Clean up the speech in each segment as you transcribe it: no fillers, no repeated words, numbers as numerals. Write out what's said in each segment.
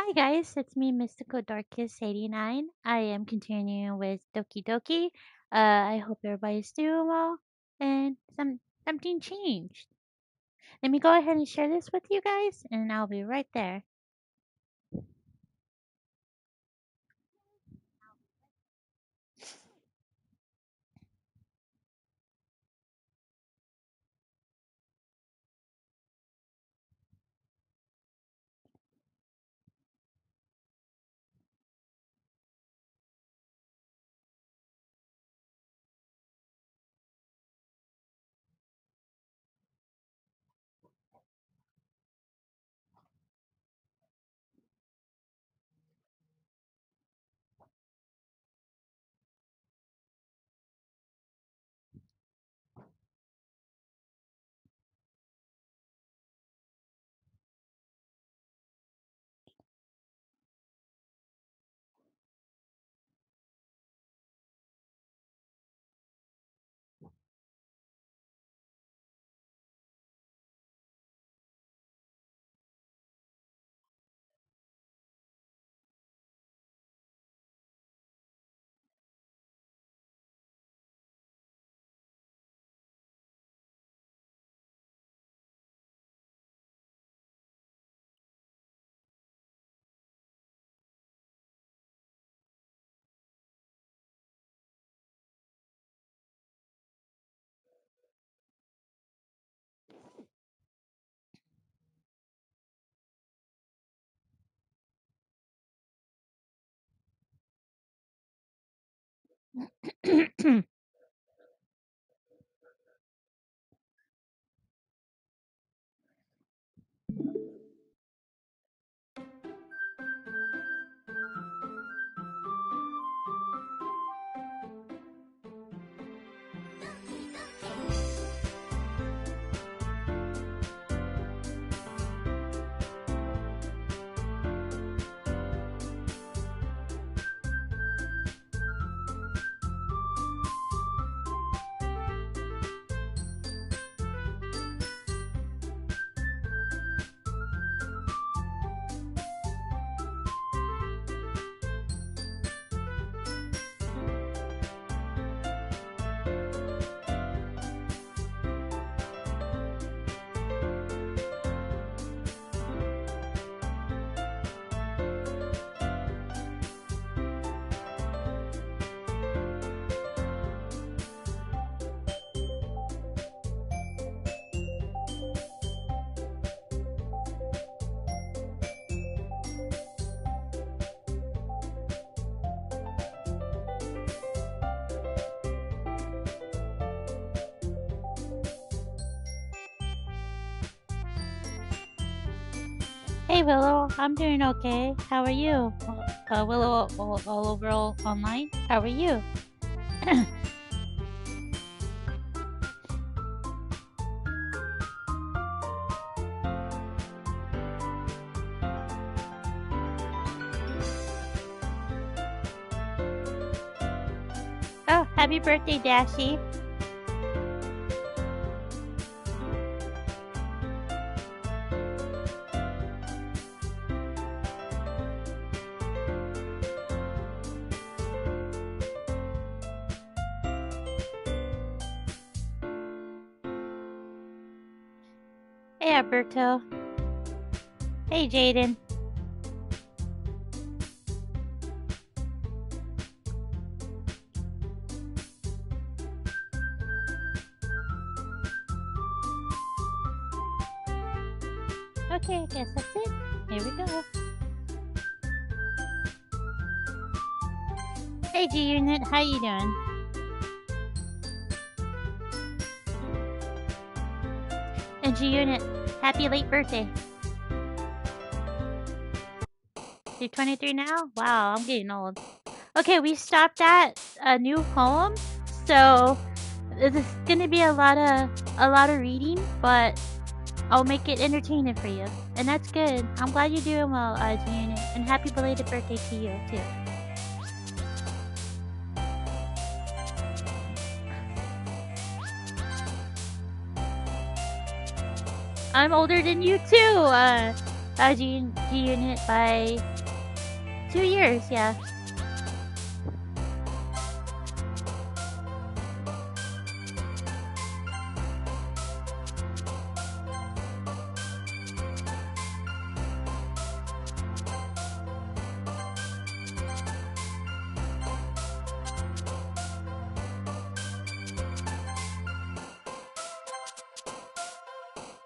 Hi guys, it's me, Mystical Darkest 89. I am continuing with Doki Doki. I hope everybody's doing well and something changed. Let me go ahead and share this with you guys and I'll be right there. Hey Willow, I'm doing okay. How are you? Willow all over online. How are you? Oh, happy birthday, Dashy. Hey Alberto. Hey Jaden. Okay, I guess that's it. Here we go. Hey G Unit, how you doing? And G Unit, happy late birthday. You're 23 now? Wow, I'm getting old. Okay, we stopped at a new home, so this is gonna be a lot of reading, but I'll make it entertaining for you, and that's good. I'm glad you're doing well, G Unit, and happy belated birthday to you too. I'm older than you too. G-Unit by 2 years, yeah.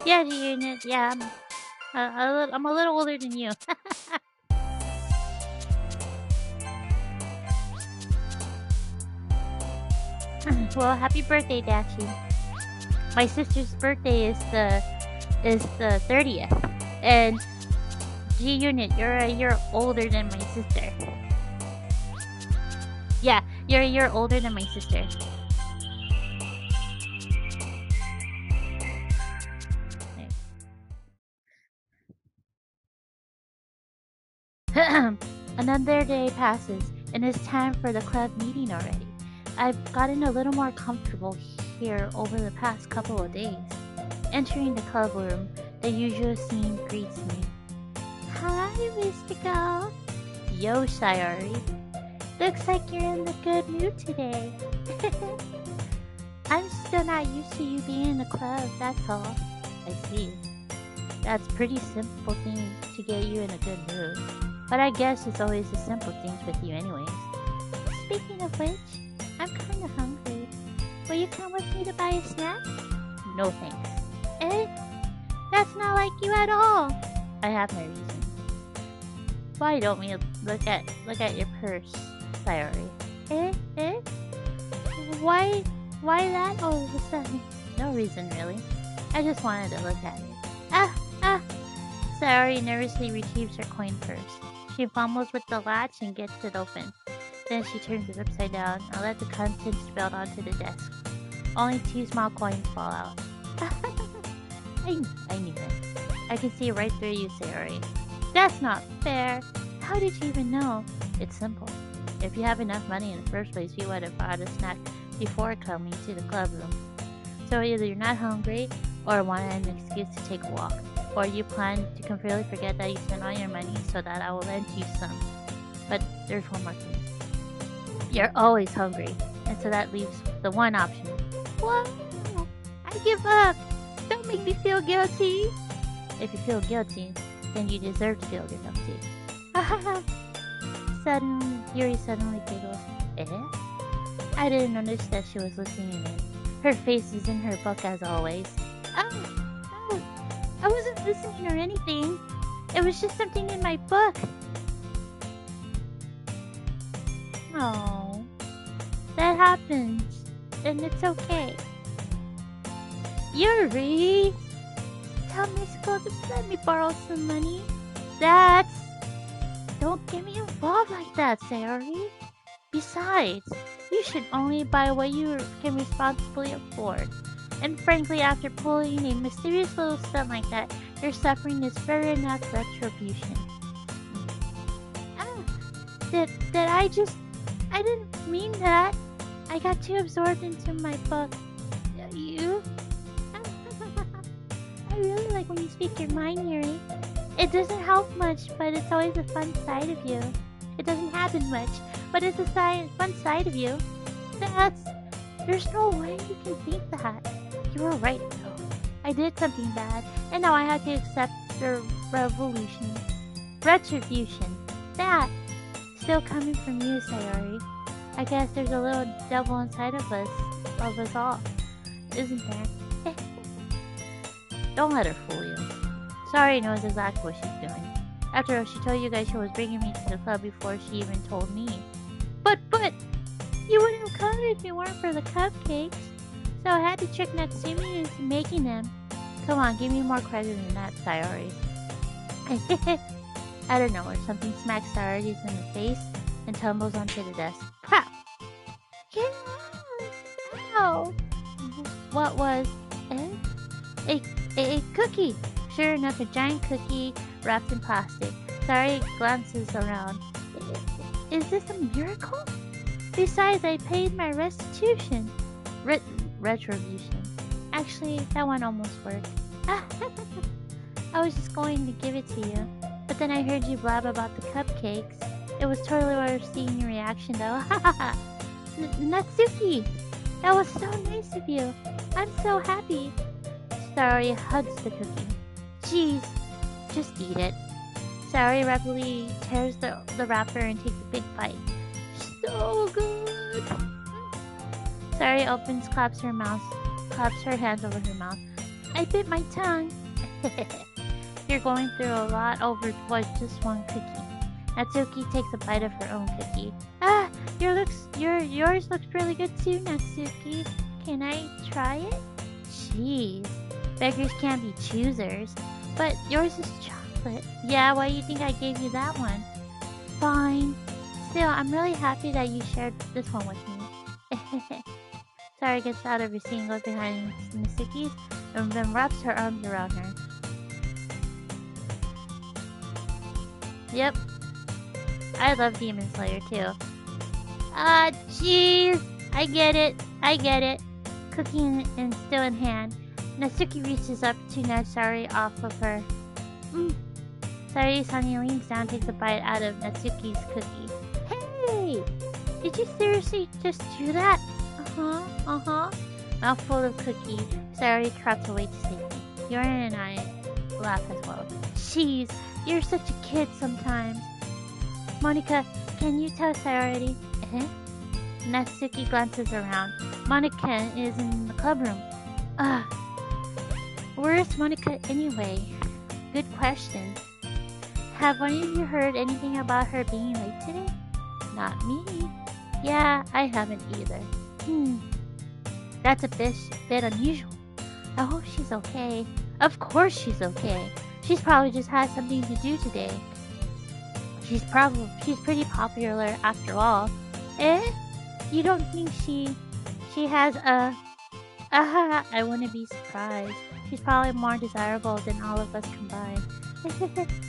Yeah, G-Unit, yeah. I'm a little older than you. Well, happy birthday, Dachi. My sister's birthday is the 30th, and G-Unit, you're a year older than my sister. Yeah, you're a year older than my sister. Another day passes, and it's time for the club meeting already. I've gotten a little more comfortable here over the past couple of days. Entering the club room, the usual scene greets me. Hi, Mystical. Yo, Sayori. Looks like you're in a good mood today. I'm still not used to you being in the club, that's all. I see. That's pretty simple thing to get you in a good mood. But I guess it's always the simple things with you anyways. Speaking of which, I'm kinda hungry. Will you come with me to buy a snack? No thanks. Eh? That's not like you at all. I have my reasons. Why don't we look at your purse, Sayori? Eh? Why that all of a sudden? No reason really. I just wanted to look at it. Ah! Sayori nervously retrieves her coin purse. She fumbles with the latch and gets it open. Then she turns it upside down and lets the contents spill onto the desk. Only 2 small coins fall out. I knew it. I can see right through you, Sayori. That's not fair. How did you even know? It's simple. If you have enough money in the first place, you would have bought a snack before coming to the club room. So either you're not hungry or want an excuse to take a walk. Or you plan to completely forget that you spent all your money so that I will lend you some. But there's one more thing. You're always hungry, and so that leaves the one option. Whoa! I give up! Don't make me feel guilty! If you feel guilty, then you deserve to feel guilty. Yuri suddenly giggles. Eh? I didn't notice that she was listening in. Her face is in her book as always. Oh! I wasn't listening or anything. It was just something in my book. Oh, that happens, and it's okay. Yuri, tell Mystical to let me borrow some money. Don't get me involved like that, Sayori. Besides, you should only buy what you can responsibly afford. And frankly, after pulling a mysterious little stunt like that, your suffering is fair enough retribution. I didn't mean that. I got too absorbed into my book. You? I really like when you speak your mind, Yuri. It doesn't help much, but it's always a fun side of you. It doesn't happen much, but it's a fun side of you. There's no way you can think that. You were right, though. I did something bad, and now I have to accept the retribution. That still coming from you, Sayori. I guess there's a little devil inside of us all, isn't there? Don't let her fool you. Sorry knows exactly what she's doing. After all, she told you guys she was bringing me to the club before she even told me. But, you wouldn't have come if it weren't for the cupcakes. So I had to trick Natsumi into making them. Come on, give me more credit than that, Sayori. I don't know, or something smacks Sayori's in the face and tumbles onto the desk. Pop! Get out! Ow! What was it? A cookie! Sure enough, a giant cookie wrapped in plastic. Sayori glances around. Is this a miracle? Besides, I paid my restitution. Retribution. Actually, that one almost worked. I was just going to give it to you, but then I heard you blab about the cupcakes. It was totally worth seeing your reaction though. Hahaha. Natsuki! That was so nice of you. I'm so happy. Saori hugs the cookie. Jeez, just eat it. Saori rapidly tears the wrapper and takes a big bite. So good! Saori opens, claps her hands over her mouth. I bit my tongue. You're going through a lot over just one cookie. Natsuki takes a bite of her own cookie. Ah, yours looks really good too, Natsuki. Can I try it? Jeez, beggars can't be choosers. But yours is chocolate. Yeah, why do you think I gave you that one? Fine. Still, I'm really happy that you shared this one with me. Sari gets out of her seat and goes behind Natsuki's and then wraps her arms around her. Yep. I love Demon Slayer too. Ah, jeez. I get it. Cookie and still in hand. Natsuki reaches up to nudge Sari off of her. Sari suddenly leans down and takes a bite out of Natsuki's cookie. Hey! Did you seriously just do that? Uh-huh. Mouthful of cookie, Sari trots away to safety. Yorin and I laugh as well. Jeez, you're such a kid sometimes. Monika, can you tell Sari already? Natsuki glances around. Monika is in the clubroom. Where's Monika anyway? Good question. Have one of you heard anything about her being late today? Not me. Yeah, I haven't either. That's a bit unusual. I hope she's okay. Of course she's okay. She's probably just had something to do today. She's pretty popular after all. You don't think she has a... I wouldn't be surprised. She's probably more desirable than all of us combined.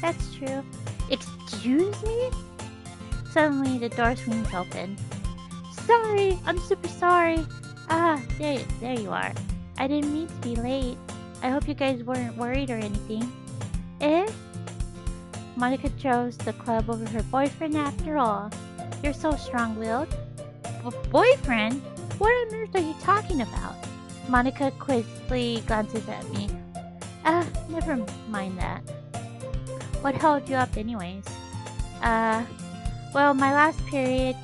That's true. Excuse me? Suddenly, the door swings open. Sorry! I'm super sorry! There you are. I didn't mean to be late. I hope you guys weren't worried or anything. Monika chose the club over her boyfriend after all. You're so strong-willed. Boyfriend? What on earth are you talking about? Monika quizzically glances at me. Never mind that. What held you up anyways? Well, my last period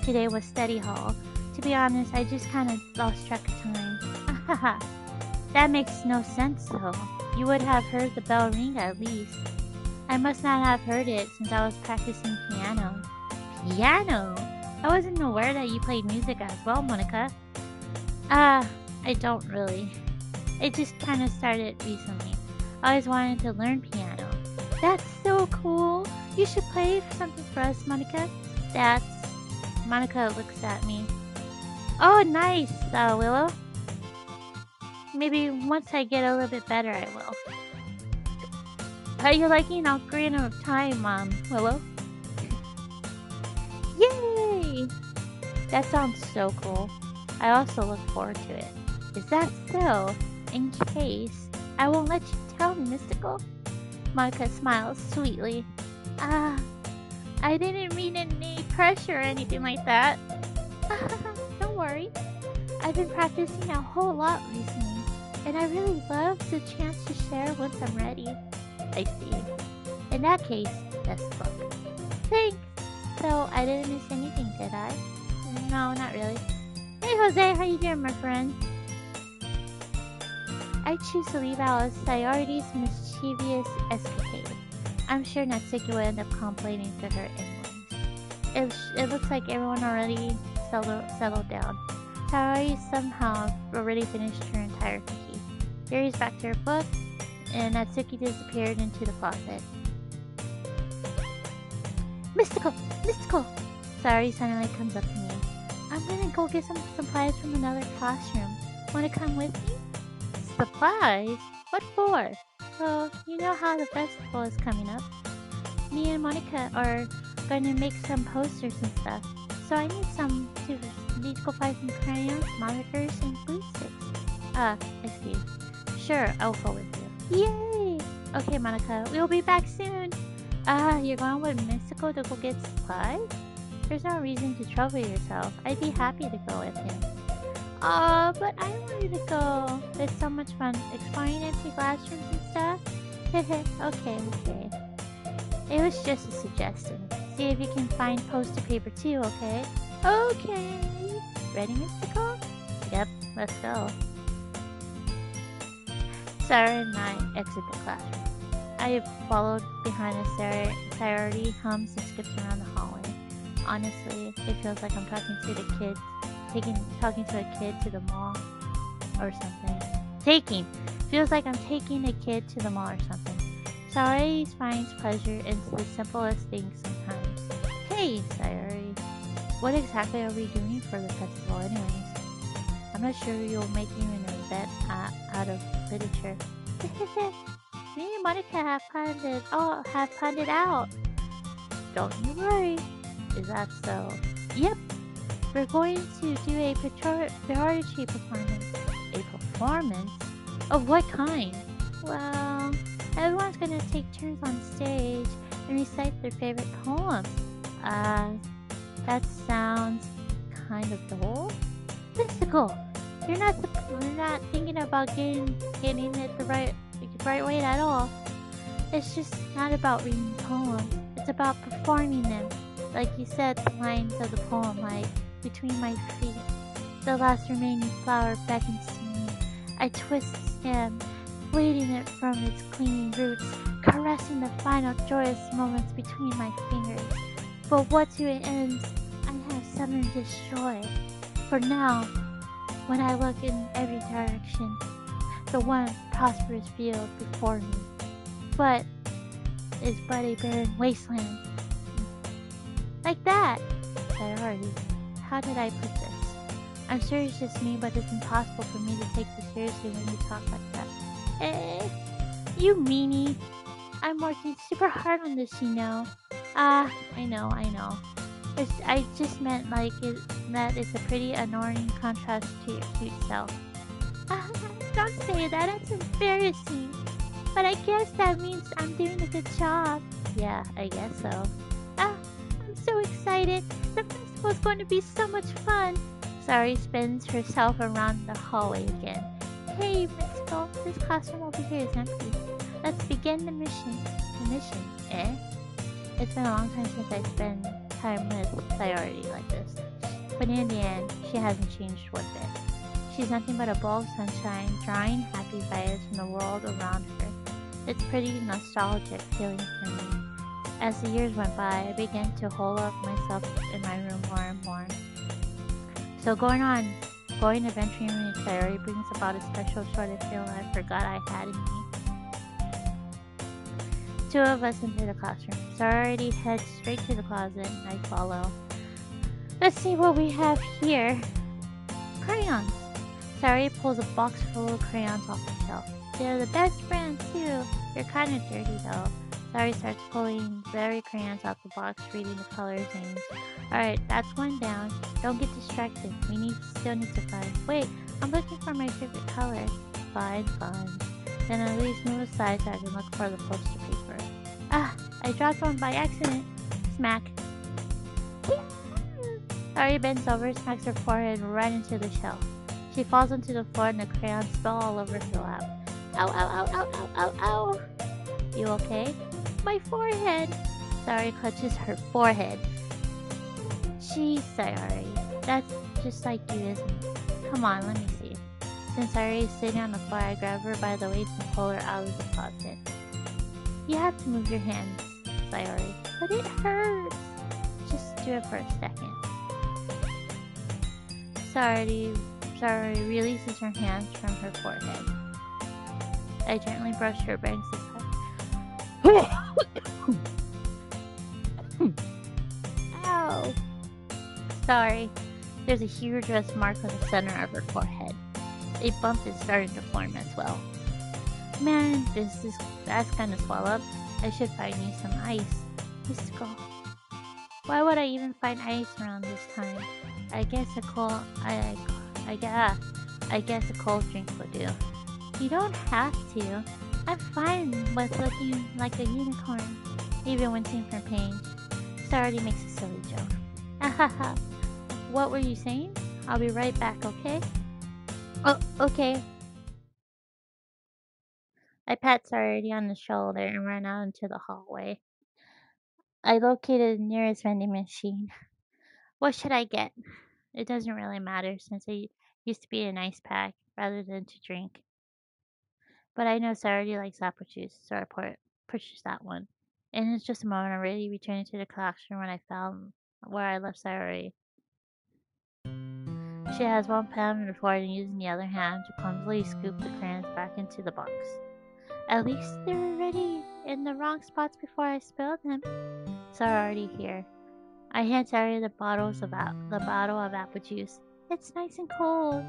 today was study hall. To be honest, I just kind of lost track of time. That makes no sense though. You would have heard the bell ring at least. I must not have heard it since I was practicing piano. Piano? I wasn't aware that you played music as well, Monika. I don't really. I just kind of started recently. I always wanted to learn piano. That's so cool. You should play something for us, Monika. Monika looks at me. Oh, nice, Willow. Maybe once I get a little bit better, I will. Are you liking Ocarina of Time, Willow? Yay! That sounds so cool. I also look forward to it. Is that so? In case, I won't let you tell me, Mystical. Monika smiles sweetly. I didn't mean any pressure or anything like that. Don't worry. I've been practicing a whole lot recently, and I really love the chance to share once I'm ready. I see. In that case, best of luck. Thanks. So, I didn't miss anything, did I? No, not really. Hey, Jose, how you doing, my friend? I choose to leave out as Sayori's mischievous escapade. I'm sure Natsuki will end up complaining to her anyways. It looks like everyone already settled down. Sayori somehow already finished her entire cookie. Yuri's back to her book, and Natsuki disappeared into the closet. Mystical! Sayori suddenly comes up to me. I'm gonna go get some supplies from another classroom. Wanna come with me? Supplies? What for? Well, you know how the festival is coming up. Me and Monika are gonna make some posters and stuff. So I need some to go buy some crayons, markers, and glue sticks. I see. Sure, I'll go with you. Yay! Okay, Monica, we'll be back soon. You're going with Mystical to go get supplies? There's no reason to trouble yourself. I'd be happy to go with him. But I wanted to go. It's so much fun exploring empty classrooms and stuff. Okay. It was just a suggestion. See if you can find poster paper too, okay? Okay. Ready, Mystical? Yep, let's go. Sarah and I exit the classroom. I followed behind as Sarah hums and skips around the hallway. Honestly, it feels like I'm talking to a kid to the mall or something. Feels like I'm taking a kid to the mall or something. Sayori finds pleasure in the simplest things sometimes. Hey, Sayori, what exactly are we doing for the festival anyways? I'm not sure you'll make even an event out of literature. Me and Monica have planned it out. Don't you worry. Is that so? Yep. We're going to do a poetry performance. A performance? Of what kind? Well, everyone's gonna take turns on stage and recite their favorite poem. That sounds kind of dull. Mystical. You're not thinking about getting it the right way at all. It's just not about reading poems. It's about performing them. Like you said, the lines of the poem, like between my feet, the last remaining flower beckons to me. I twist the stem, bleeding it from its clinging roots, caressing the final joyous moments between my fingers. But what to it ends, I have suddenly destroyed. For now, when I look in every direction, the one prosperous field before me, but is but a barren wasteland. Like that! Sayori, how did I put this? I'm sure it's just me, but it's impossible for me to take you seriously when you talk like that. You meanie. I'm working super hard on this, you know. I know. I just meant that it's a pretty annoying contrast to your cute self. Don't say that, that's embarrassing. But I guess that means I'm doing a good job. Yeah, I guess so. I'm so excited. The festival's going to be so much fun. Sari spins herself around the hallway again. Hey, Mystical, this classroom over here is empty. Let's begin the mission. The mission? Eh? It's been a long time since I spent time with Sayori like this. But in the end, she hasn't changed one bit. She's nothing but a ball of sunshine, drawing happy vibes from the world around her. It's pretty nostalgic feeling for me. As the years went by, I began to hole up myself in my room more and more. So going adventuring with Sayori brings about a special sort of feeling I forgot I had in me. Two of us enter the classroom. Sayori heads straight to the closet and I follow. Let's see what we have here. Crayons. Sayori pulls a box full of crayons off the shelf. They're the best brand too. They're kind of dirty though. Sayori starts pulling very crayons out the box, reading the colors names. Alright, that's one down. Don't get distracted. We still need to find. Wait, I'm looking for my favorite color. Fine. Then at least move aside so I can look for the poster paper. I dropped one by accident. Smack. Sayori bends over, smacks her forehead right into the shelf. She falls onto the floor and the crayons spill all over her lap. Ow. You okay? My forehead. Sayori clutches her forehead. Gee, Sayori. That's just like you, isn't it? Come on, let me see. Since Sayori is sitting on the floor, I grab her by the waist and pull her out of the closet. You have to move your hands, Sayori. But it hurts. Just do it for a second. Sayori releases her hands from her forehead. I gently brush her bangs aside. Ow! Sorry. There's a huge red mark on the center of her forehead. A bump is starting to form as well. Man, that's kind of swell up. I should find you some ice. Mystical. Why would I even find ice around this time? I guess a cold drink would do. You don't have to. I'm fine with looking like a unicorn, even wincing from pain. Sardi makes a silly joke. Ahaha. What were you saying? I'll be right back, okay? Oh, okay. I pat Sardi on the shoulder and ran out into the hallway. I located the nearest vending machine. What should I get? It doesn't really matter since it used to be an ice pack rather than to drink. But I know Sardi likes apple juice, so I purchased that one. And it's just a moment already returning to the classroom when I found where I left Sardi. She has one pen on the floor and using the other hand to clumsily scoop the crayons back into the box. At least they were ready in the wrong spots before I spilled them. So already here. I hand Sarah the bottle of apple juice. It's nice and cold.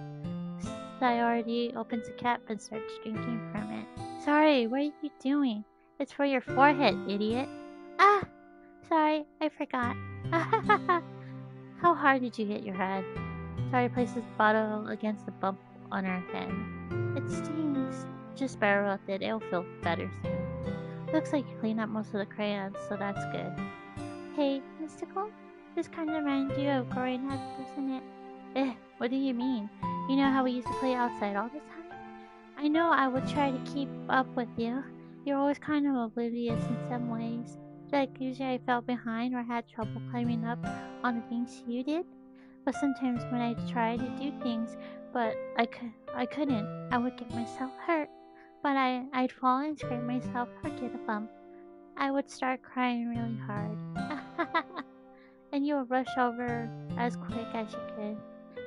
Sayori opens the cap and starts drinking from it. Sorry, what are you doing? It's for your forehead, idiot. Ah! Sorry, I forgot. How hard did you hit your head? Sorry places the bottle against the bump on her head. It stings. Just bear with it, it'll feel better soon. Looks like you cleaned up most of the crayons, so that's good. Hey, Mystical? This kind of reminds you of growing up, doesn't it? What do you mean? You know how we used to play outside all the time? I know I would try to keep up with you. You're always kind of oblivious in some ways. Like usually I fell behind or had trouble climbing up on the things you did. But sometimes when I tried to do things, but I couldn't, I would get myself hurt. But I'd fall and scrape myself or get a bump. I would start crying really hard. And you would rush over as quick as you could.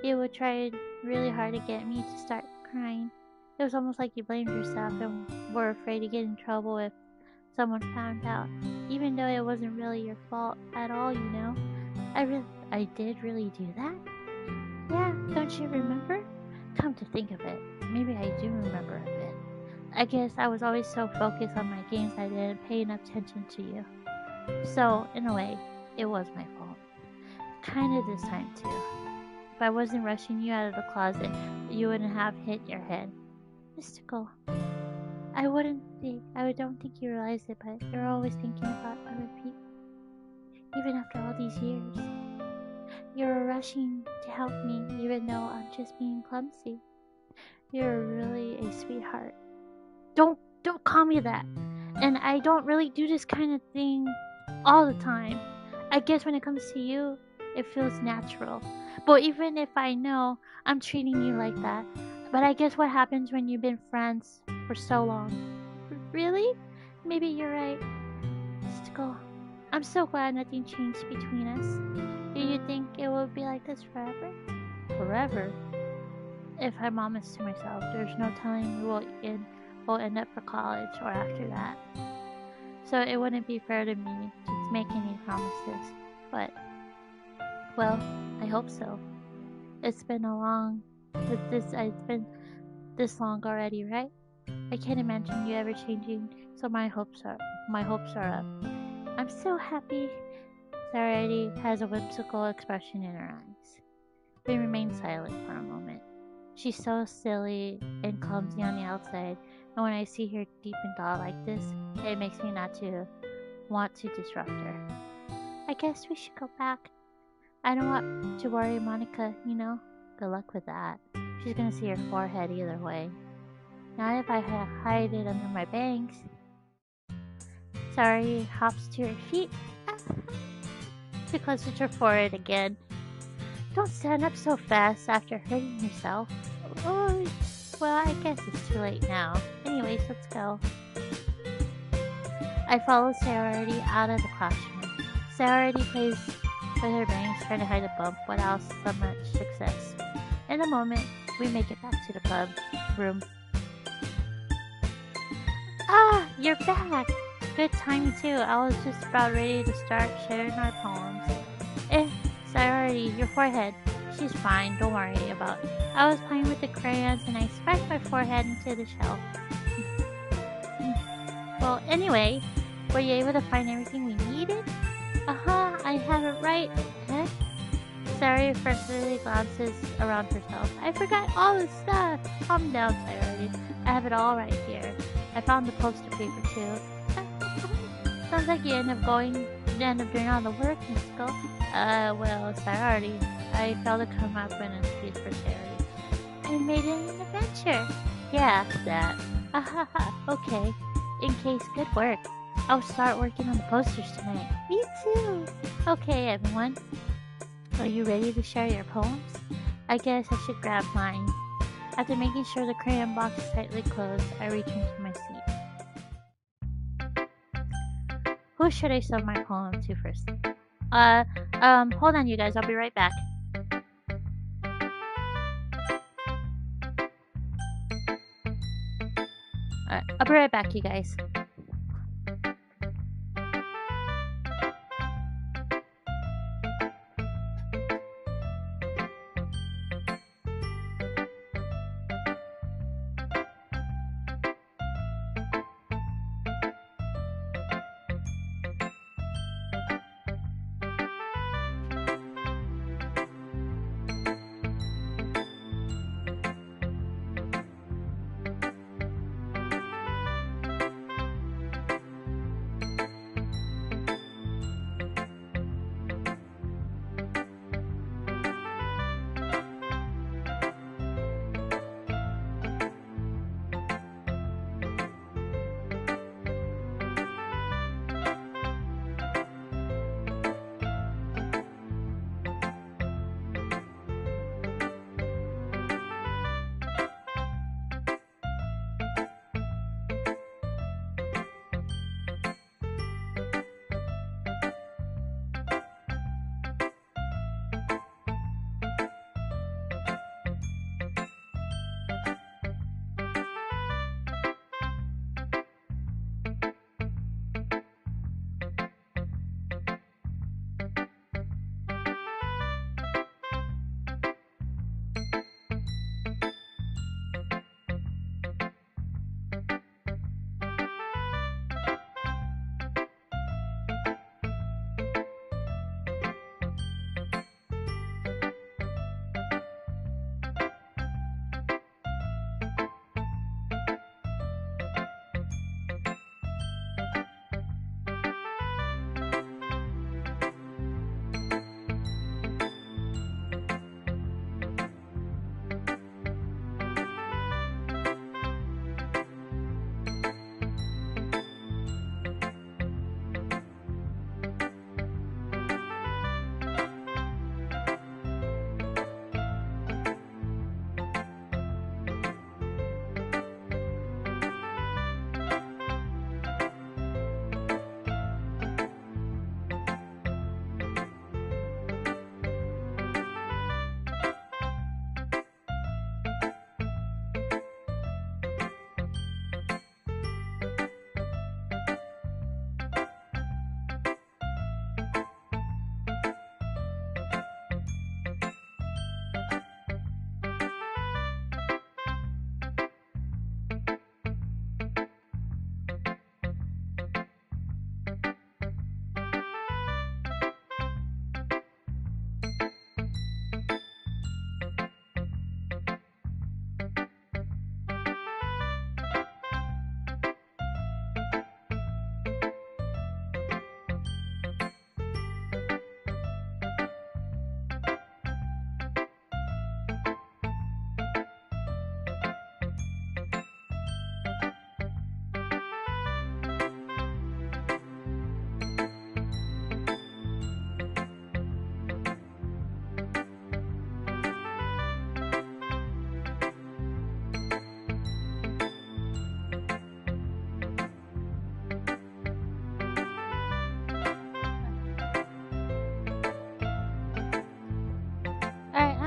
You would try really hard to get me to start crying. It was almost like you blamed yourself and were afraid to get in trouble if someone found out, even though it wasn't really your fault at all, you know. I did really do that? Yeah, don't you remember? Come to think of it, maybe I do remember a bit. I guess I was always so focused on my games I didn't pay enough attention to you. So, in a way, it was my fault. Kinda this time too. If I wasn't rushing you out of the closet, you wouldn't have hit your head. Mystical. I don't think you realize it, but you're always thinking about other people. Even after all these years. You're rushing to help me, even though I'm just being clumsy. You're really a sweetheart. Don't call me that. And I don't really do this kind of thing all the time. I guess when it comes to you, it feels natural. But even if I know I'm treating you like that, but I guess what happens when you've been friends for so long? Really? Maybe you're right. Stickle, I'm so glad nothing changed between us. Do you think it will be like this forever? Forever? If I'm honest to myself, there's no telling we'll end up for college or after that. So it wouldn't be fair to me to make any promises. But, well, I hope so. It's been this long already, right? I can't imagine you ever changing, so my hopes are up. I'm so happy. Sarah has a whimsical expression in her eyes. We remain silent for a moment. She's so silly and clumsy on the outside, and when I see her deep in thought like this, it makes me not to want to disrupt her. I guess we should go back. I don't want to worry Monica, you know? Good luck with that. She's gonna see her forehead either way. Not if I hide it under my bangs. Sorry, hops to her feet. Too close to her forehead again. Don't stand up so fast after hurting yourself. Oh, well, I guess it's too late now. Anyways, let's go. I follow Sarah out of the classroom. Sarah plays with her bangs, trying to hide the bump without so much success. In a moment, we make it back to the club room. Ah, you're back! Good timing too. I was just about ready to start sharing our poems. Sarah, your forehead. She's fine, don't worry about it. I was playing with the crayons and I smacked my forehead into the shelf. Well, anyway, were you able to find everything we needed? I have it right. Huh? Sarah frustratingly glances around herself. I forgot all the stuff. Calm down, Sarah. I have it all right here. I found the poster paper too. Sounds like you end up doing all the work, Mystical. Well, sorry. I failed to come up with an excuse for charity. I made it an adventure. Yeah, that. Okay. In case, good work. I'll start working on the posters tonight. Me too. Okay, everyone. Are you ready to share your poems? I guess I should grab mine. After making sure the crayon box is tightly closed, I return to my seat. Who should I send my poem to first? Hold on, you guys. I'll be right back. Alright, I'll be right back, you guys.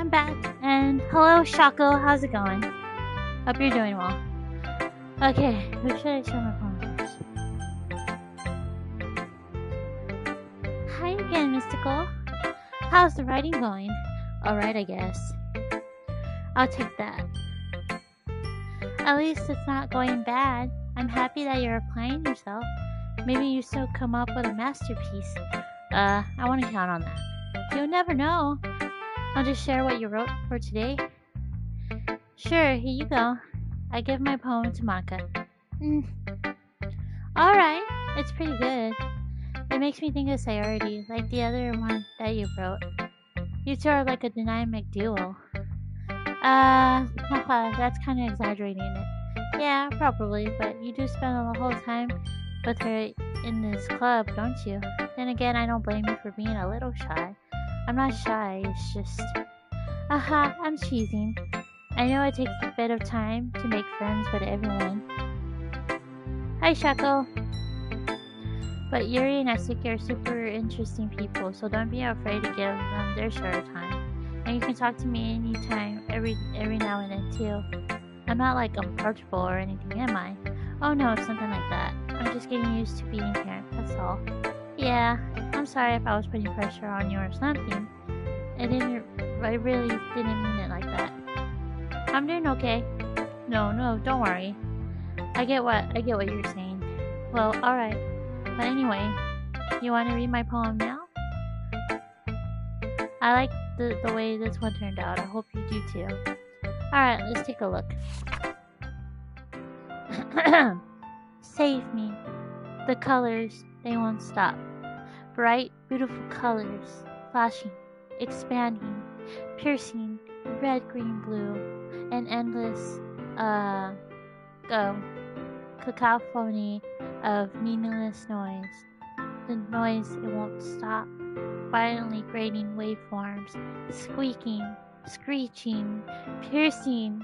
I'm back. And hello, Shako. How's it going? Hope you're doing well. Okay, who should I show my phone first? Hi again, Mystical. How's the writing going? Alright, I guess. I'll take that. At least it's not going bad. I'm happy that you're applying yourself. Maybe you still come up with a masterpiece. I want to count on that. You'll never know. I'll just share what you wrote for today. Sure, here you go. I give my poem to Monica. Mm, alright, it's pretty good. It makes me think of Sayori, like the other one that you wrote. You two are like a dynamic duo. Haha, that's kind of exaggerating it. Yeah, probably, but you do spend the whole time with her in this club, don't you? Then again, I don't blame you for being a little shy. I'm not shy, it's just. Aha, I'm cheesing. I know it takes a bit of time to make friends with everyone. Hi, Shako. But Yuri and Asuki are super interesting people, so don't be afraid to give them their share of time. And you can talk to me anytime, every now and then too. I'm not like unapproachable or anything, am I? Oh no, something like that. I'm just getting used to being here, that's all. Yeah, I'm sorry if I was putting pressure on you or something. I really didn't mean it like that. I'm doing okay. No, don't worry. I get what you're saying. Well, alright. But anyway, you want to read my poem now? I like the way this one turned out. I hope you do too. Alright, let's take a look. Save me. The colors, they won't stop. Bright, beautiful colors, flashing, expanding, piercing, red, green, blue, an endless, cacophony of meaningless noise. The noise, it won't stop. Violently grating waveforms, squeaking, screeching, piercing,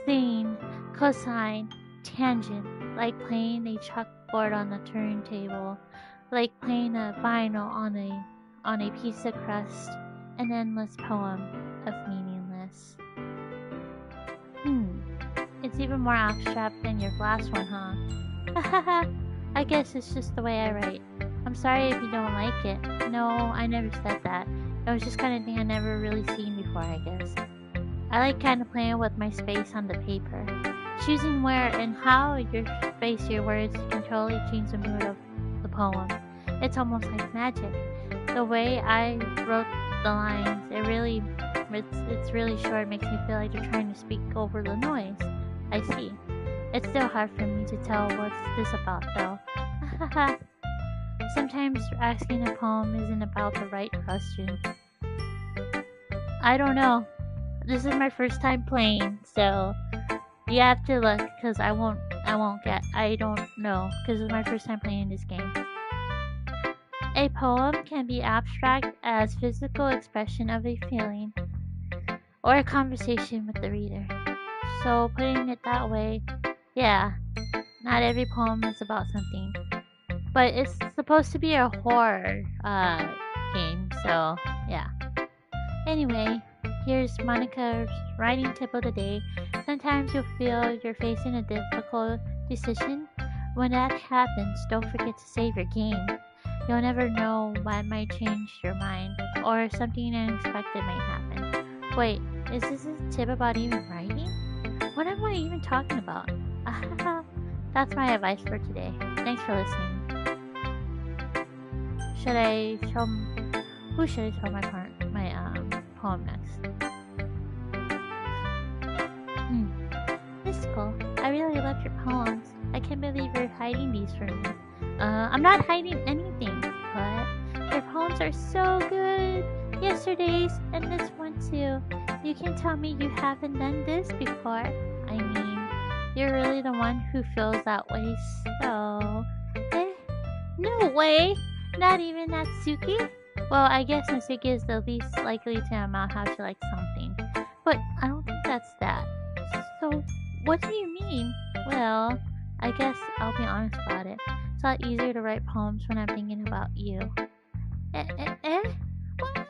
sine, cosine, tangent, like playing a chalkboard on the turntable, like playing a vinyl on a piece of crust, an endless poem of meaningless. It's even more abstract than your last one, huh? I guess it's just the way I write. I'm sorry if you don't like it. No, I never said that. It was just kind of thing I never really seen before, I guess. I like kind of playing with my space on the paper. Choosing where and how you space your words can totally change the mood of the poem. It's almost like magic. The way I wrote the lines, it's really short, makes me feel like you're trying to speak over the noise. I see. It's still hard for me to tell what's this about, though. Sometimes asking a poem isn't about the right question. I don't know. This is my first time playing, so you have to look, because I don't know, because it's my first time playing this game. A poem can be abstract as physical expression of a feeling, or a conversation with the reader. So putting it that way, yeah, not every poem is about something. But it's supposed to be a horror game, so yeah. Anyway, here's Monica's writing tip of the day. Sometimes you'll feel you're facing a difficult decision. When that happens, don't forget to save your game. You'll never know what might change your mind, or something unexpected may happen. Wait, is this a tip about even writing? What am I even talking about? That's my advice for today. Thanks for listening. Who should I show my poem next? Mystical, I really love your poems. I can't believe you're hiding these from me. I'm not hiding anything, but your poems are so good. Yesterday's and this one too. You can tell me you haven't done this before. I mean, you're really the one who feels that way, so... No way! Not even Natsuki? Well, I guess Natsuki is the least likely to amount how she likes something. But I don't think that's that. So, what do you mean? Well, I guess I'll be honest about it. It's a lot easier to write poems when I'm thinking about you. What?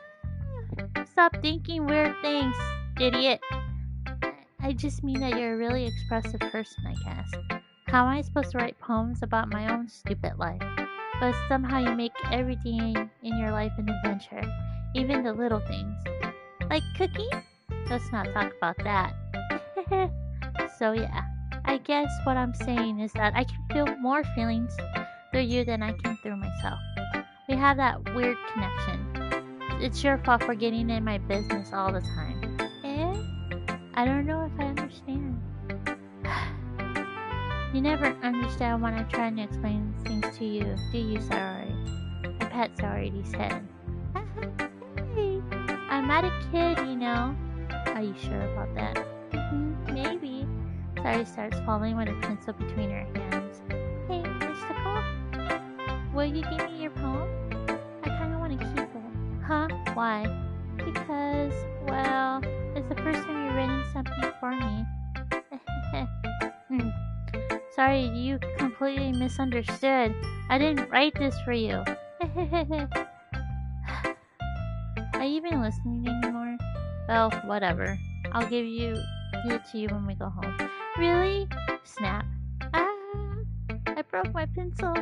Stop thinking weird things, idiot. I just mean that you're a really expressive person, I guess. How am I supposed to write poems about my own stupid life? But somehow you make everything in your life an adventure, even the little things. Like cooking? Let's not talk about that. So yeah, I guess what I'm saying is that I can feel more feelings through you than I can through myself. We have that weird connection. It's your fault for getting in my business all the time. I don't know if I understand. You never understand when I'm trying to explain things to you, do you, Saori? The pet Saori said. Hey, I'm not a kid, you know. Are you sure about that? Maybe. Saori starts following with a pencil between her hands. Hey, Mystical, will you give me your poem? I kinda wanna keep it. Huh? Why? Because, well, it's the first time you've written something for me. Sorry, you completely misunderstood. I didn't write this for you. Are you even listening anymore? Well, whatever. I'll give it to you when we go home. Really? Snap. Ah! I broke my pencil.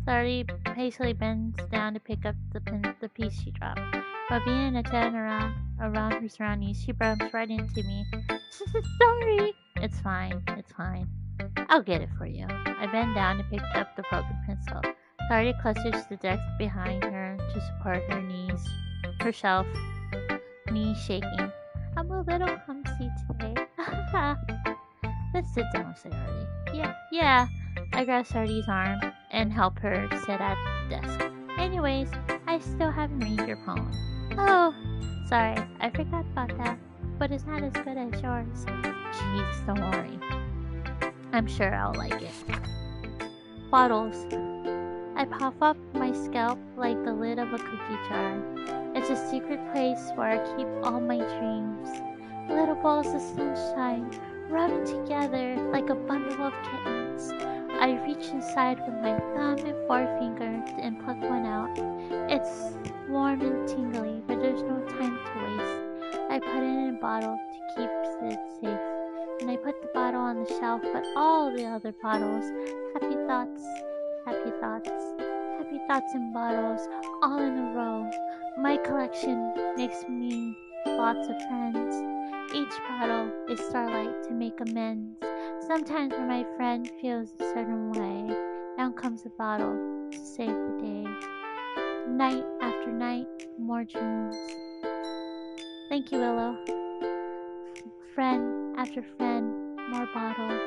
Sorry, hastily bends down to pick up the piece she dropped. But being attentive around her surroundings, she bumps right into me. Sorry. It's fine. It's fine. I'll get it for you. I bend down to pick up the broken pencil. Sorry clutches the desk behind her to support her knees. Herself, knees shaking. I'm a little clumsy today. Let's sit down, Saori. Yeah. I grab Saori's arm and help her sit at the desk. Anyways, I still haven't read your poem. Oh, sorry, I forgot about that. But it's not as good as yours. Jeez, don't worry. I'm sure I'll like it. Bottles. I puff up my scalp like the lid of a cookie jar. It's a secret place where I keep all my dreams. Little balls of sunshine, rubbing together like a bundle of kittens. I reach inside with my thumb and forefinger and pluck one out. It's warm and tingly, but there's no time to waste. I put it in a bottle to keep it safe. And I put the bottle on the shelf with all the other bottles. Happy thoughts, happy thoughts, happy thoughts in bottles, all in a row. My collection makes me lots of friends. Each bottle is starlight to make amends. Sometimes when my friend feels a certain way, down comes a bottle to save the day. Night after night, more dreams. Thank you, Willow. Friend after friend, more bottles.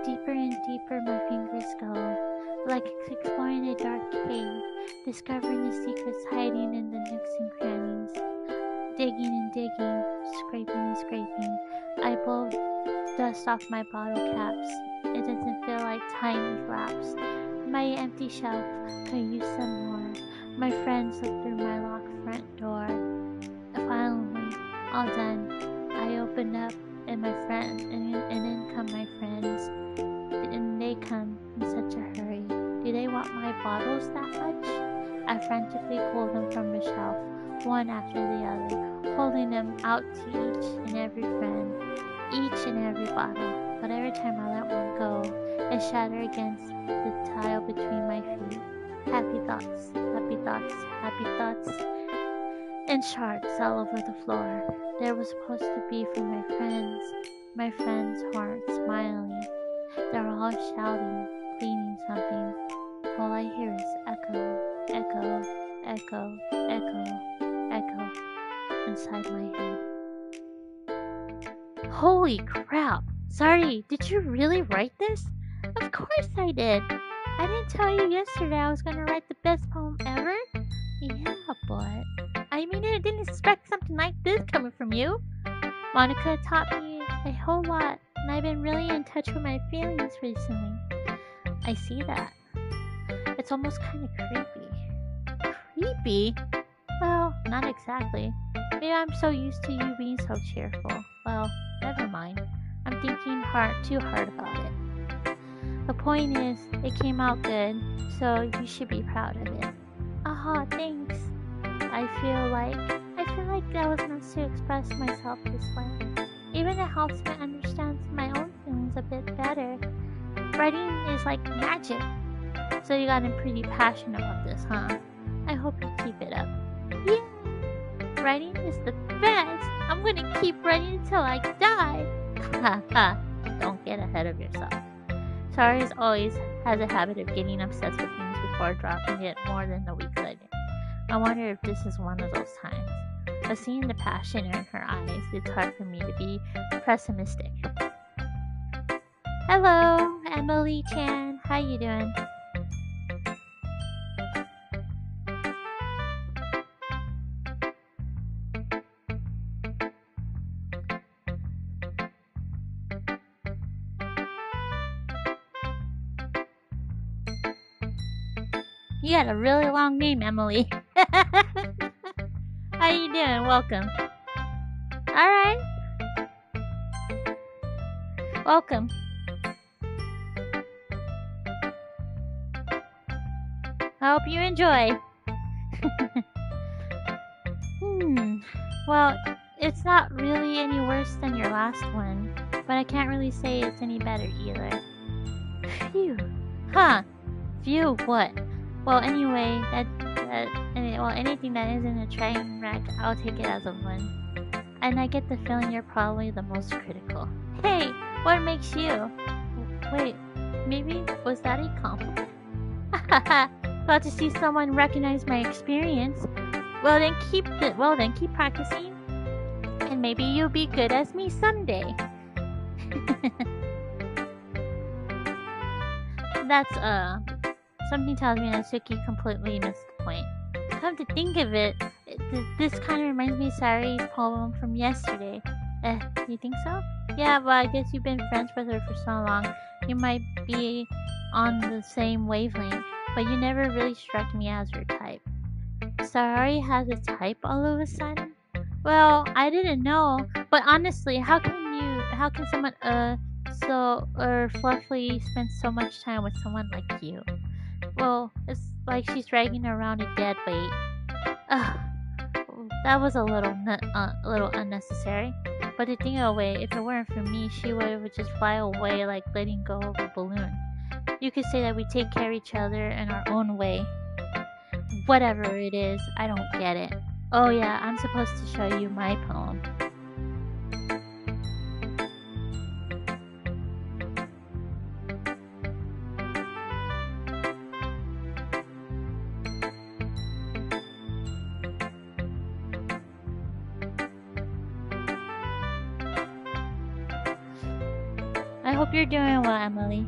Deeper and deeper my fingers go, like exploring a dark cave, discovering the secrets hiding in the nooks and crannies. Digging and digging, scraping and scraping, I blow dust off my bottle caps. It doesn't feel like time has lapsed. My empty shelf could use some more. My friends look through my locked front door. Finally, all done. I open up and in come my friends. And they come in such a hurry. Do they want my bottles that much? I frantically pull them from the shelf, one after the other, holding them out to each and every friend, each and every bottle. But every time I let one go, it shatters against the tile between my feet. Happy thoughts, happy thoughts, happy thoughts. And shards all over the floor. There was supposed to be for my friends aren't smiling. They're all shouting, pleading something. All I hear is echo, echo, echo, echo, echo inside my head. Holy crap! Sorry, did you really write this? Of course I did! I didn't tell you yesterday I was gonna write the best poem ever? Yeah, but I didn't expect something like this coming from you. Monica taught me a whole lot, and I've been really in touch with my feelings recently. I see that. It's almost kind of creepy. Creepy? Well, not exactly. Maybe I'm so used to you being so cheerful. Well, never mind. I'm thinking too hard about it. The point is, it came out good, so you should be proud of it. Aha, thanks. I feel like I was meant to express myself this way. Even it helps me understand my own feelings a bit better. Writing is like magic. So you gotten pretty passionate about this, huh? I hope you keep it up. Yeah! Writing is the best! I'm gonna keep writing until I die! Ha! Don't get ahead of yourself. Sorry as always has a habit of getting obsessed with things before dropping it more than a week later. I wonder if this is one of those times. But seeing the passion in her eyes, it's hard for me to be pessimistic. Hello, Emily Chan. How you doing? You got a really long name, Emily. How you doing? Welcome. All right. Welcome. I hope you enjoy. Well, it's not really any worse than your last one, but I can't really say it's any better either. Phew. Huh. Phew, what? Well, anyway, anything that isn't a train wreck, I'll take it as a win. And I get the feeling you're probably the most critical. Hey, what makes you? Wait, maybe was that a compliment? Glad to see someone recognize my experience. Well then keep practicing, and maybe you'll be good as me someday. That's something tells me that Suki completely missed the point. Come to think of it, this kind of reminds me of Sari's poem from yesterday. You think so? Yeah, well, I guess you've been friends with her for so long. You might be on the same wavelength, but you never really struck me as her type. Sari has a type all of a sudden? Well, I didn't know, but honestly, how can someone fluffy spend so much time with someone like you? Well, it's like she's dragging around a dead weight. Ugh, that was a little unnecessary. But to think away, if it weren't for me, she would just fly away like letting go of a balloon. You could say that we take care of each other in our own way. Whatever it is, I don't get it. Oh yeah, I'm supposed to show you my poem. I hope you're doing well, Emily.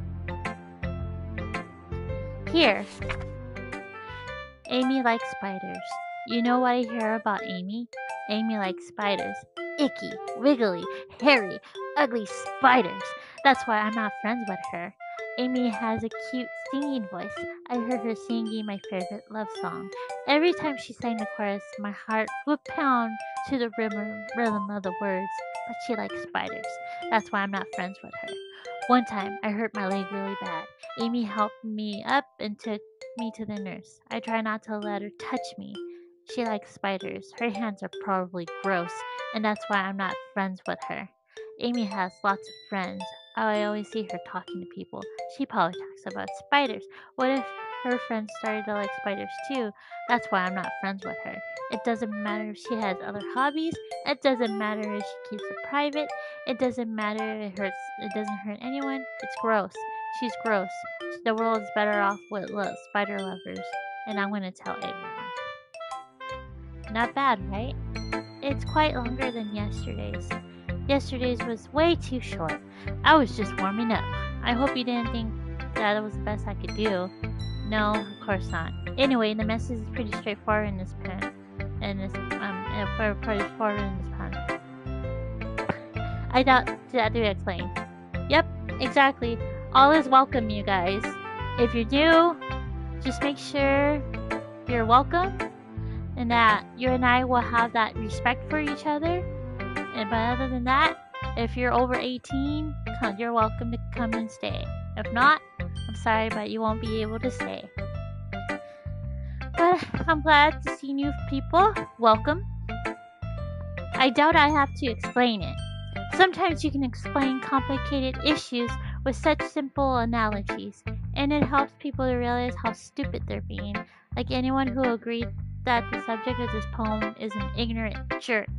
Here. Amy likes spiders. You know what I hear about Amy? Amy likes spiders. Icky, wiggly, hairy, ugly spiders. That's why I'm not friends with her. Amy has a cute singing voice. I heard her singing my favorite love song. Every time she sang the chorus, my heart would pound to the rhythm of the words. But she likes spiders. That's why I'm not friends with her. One time, I hurt my leg really bad. Amy helped me up and took me to the nurse. I try not to let her touch me. She likes spiders. Her hands are probably gross, and that's why I'm not friends with her. Amy has lots of friends. I always see her talking to people. She probably talks about spiders. What if her friends started to like spiders too? That's why I'm not friends with her. It doesn't matter if she has other hobbies. It doesn't matter if she keeps it private. It doesn't matter if it doesn't hurt anyone. It's gross. She's gross. The world is better off with spider lovers. And I'm gonna tell everyone. Not bad, right? It's quite longer than yesterday's. Yesterday's was way too short. I was just warming up. I hope you didn't think that was the best I could do. No, of course not. Anyway, the message is pretty straightforward in this pen. Pretty forward in this pen. I doubt that to explain. Yep, exactly. All is welcome, you guys. If you're new, just make sure you're welcome and that you and I will have that respect for each other. But other than that, if you're over 18, you're welcome to come and stay. If not, I'm sorry, but you won't be able to stay. But I'm glad to see new people. Welcome. I doubt I have to explain it. Sometimes you can explain complicated issues with such simple analogies, and it helps people to realize how stupid they're being. Like anyone who agreed that the subject of this poem is an ignorant jerk.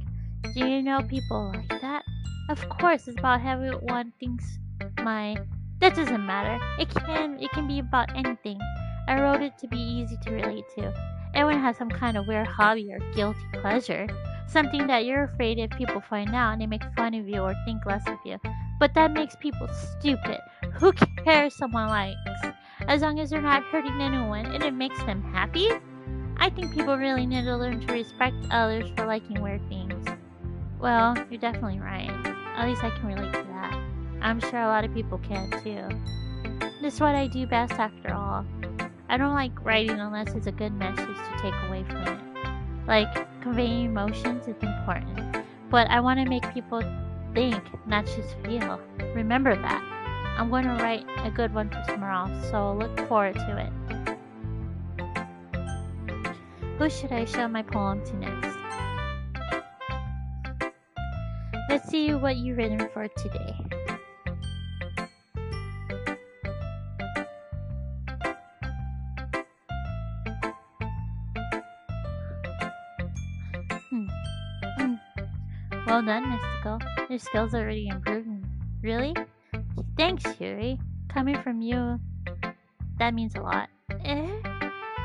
Do you know people like that? Of course, it's about how everyone thinks that doesn't matter. It can be about anything. I wrote it to be easy to relate to. Everyone has some kind of weird hobby or guilty pleasure. Something that you're afraid if people find out and they make fun of you or think less of you. But that makes people stupid. Who cares someone likes? As long as they're not hurting anyone and it makes them happy? I think people really need to learn to respect others for liking weird things. Well, you're definitely right. At least I can relate to that. I'm sure a lot of people can too. This is what I do best after all. I don't like writing unless it's a good message to take away from it. Like, conveying emotions is important, but I want to make people think, not just feel. Remember that. I'm going to write a good one for tomorrow, so look forward to it. Who should I show my poem to next? Let's see what you've written for today. Well done, Mystical. Your skills are already improving. Really? Thanks, Yuri. Coming from you, that means a lot.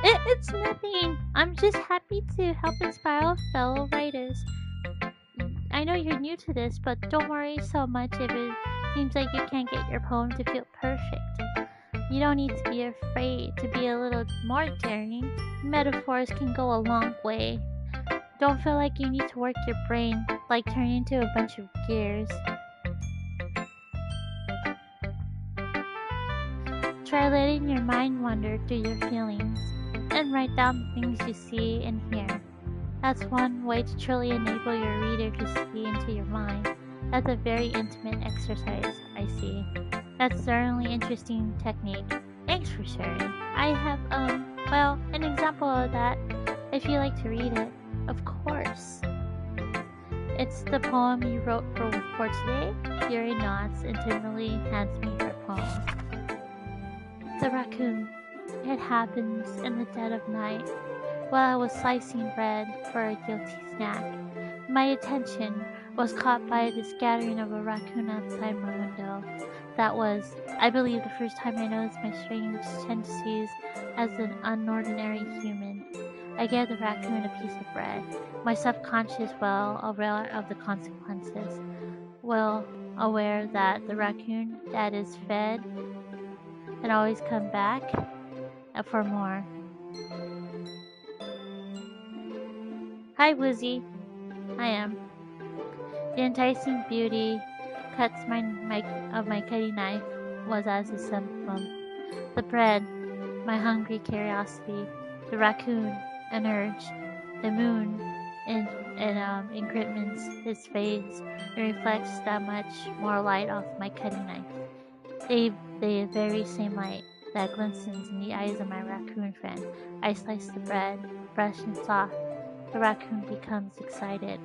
It's nothing. I'm just happy to help inspire fellow writers. I know you're new to this, but don't worry so much if it seems like you can't get your poem to feel perfect. You don't need to be afraid to be a little more daring. Metaphors can go a long way. Don't feel like you need to work your brain, like turn into a bunch of gears. Try letting your mind wander through your feelings, and write down the things you see and hear. That's one way to truly enable your reader to see into your mind. That's a very intimate exercise, I see. That's certainly interesting technique. Thanks for sharing. I have, well, an example of that, if you like to read it. Of course. It's the poem you wrote for today. Yuri nods and timidly hands me her poem. The raccoon. It happens in the dead of night, while I was slicing bread for a guilty snack. My attention was caught by the scattering of a raccoon outside my window. That was, I believe, the first time I noticed my strange tendencies as an unordinary human. I gave the raccoon a piece of bread, my subconscious well aware of the consequences, well aware that the raccoon that is fed and always come back for more. Hi, Woozy. I am. The enticing beauty cuts of my cutting knife was as a symptom. The bread, my hungry curiosity. The raccoon, an urge. The moon, increments his face and reflects that much more light off my cutting knife. The very same light that glistens in the eyes of my raccoon friend. I slice the bread, fresh and soft. The raccoon becomes excited,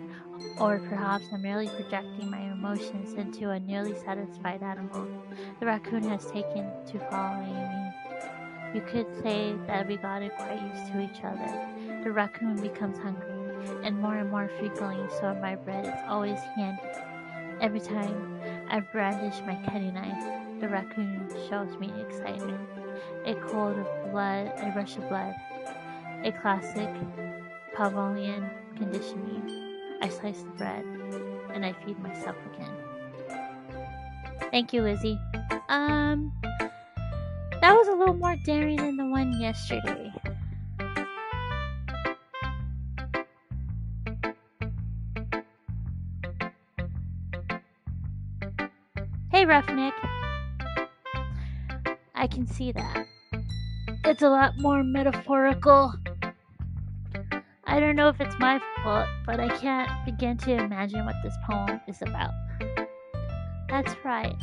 or perhaps I'm merely projecting my emotions into a nearly satisfied animal. The raccoon has taken to following me. You could say that we got quite used to each other. The raccoon becomes hungry, and more frequently, so my bread is always handy. Every time I brandish my cutting knife, the raccoon shows me excitement. A rush of blood. A classic Pavlovian conditioning. I slice the bread, and I feed myself again. Thank you, Lizzie. That was a little more daring than the one yesterday. Hey, Roughneck. I can see that. It's a lot more metaphorical. I don't know if it's my fault, but I can't begin to imagine what this poem is about. That's right.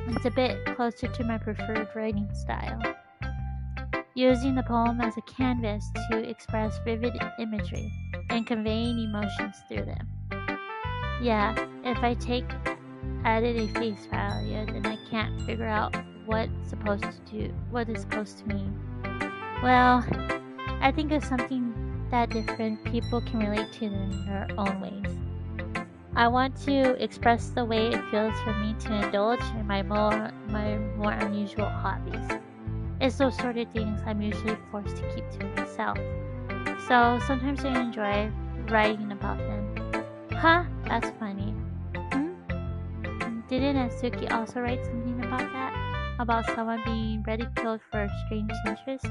It's a bit closer to my preferred writing style. Using the poem as a canvas to express vivid imagery and conveying emotions through them. Yeah, if I take at it a face value, then I can't figure out what it's supposed to mean. Well, I think of something that different people can relate to in their own ways. I want to express the way it feels for me to indulge in my more unusual hobbies. It's those sort of things I'm usually forced to keep to myself. So sometimes I enjoy writing about them. Huh? That's funny. Didn't Natsuki also write something about that? About someone being ridiculed for strange interests?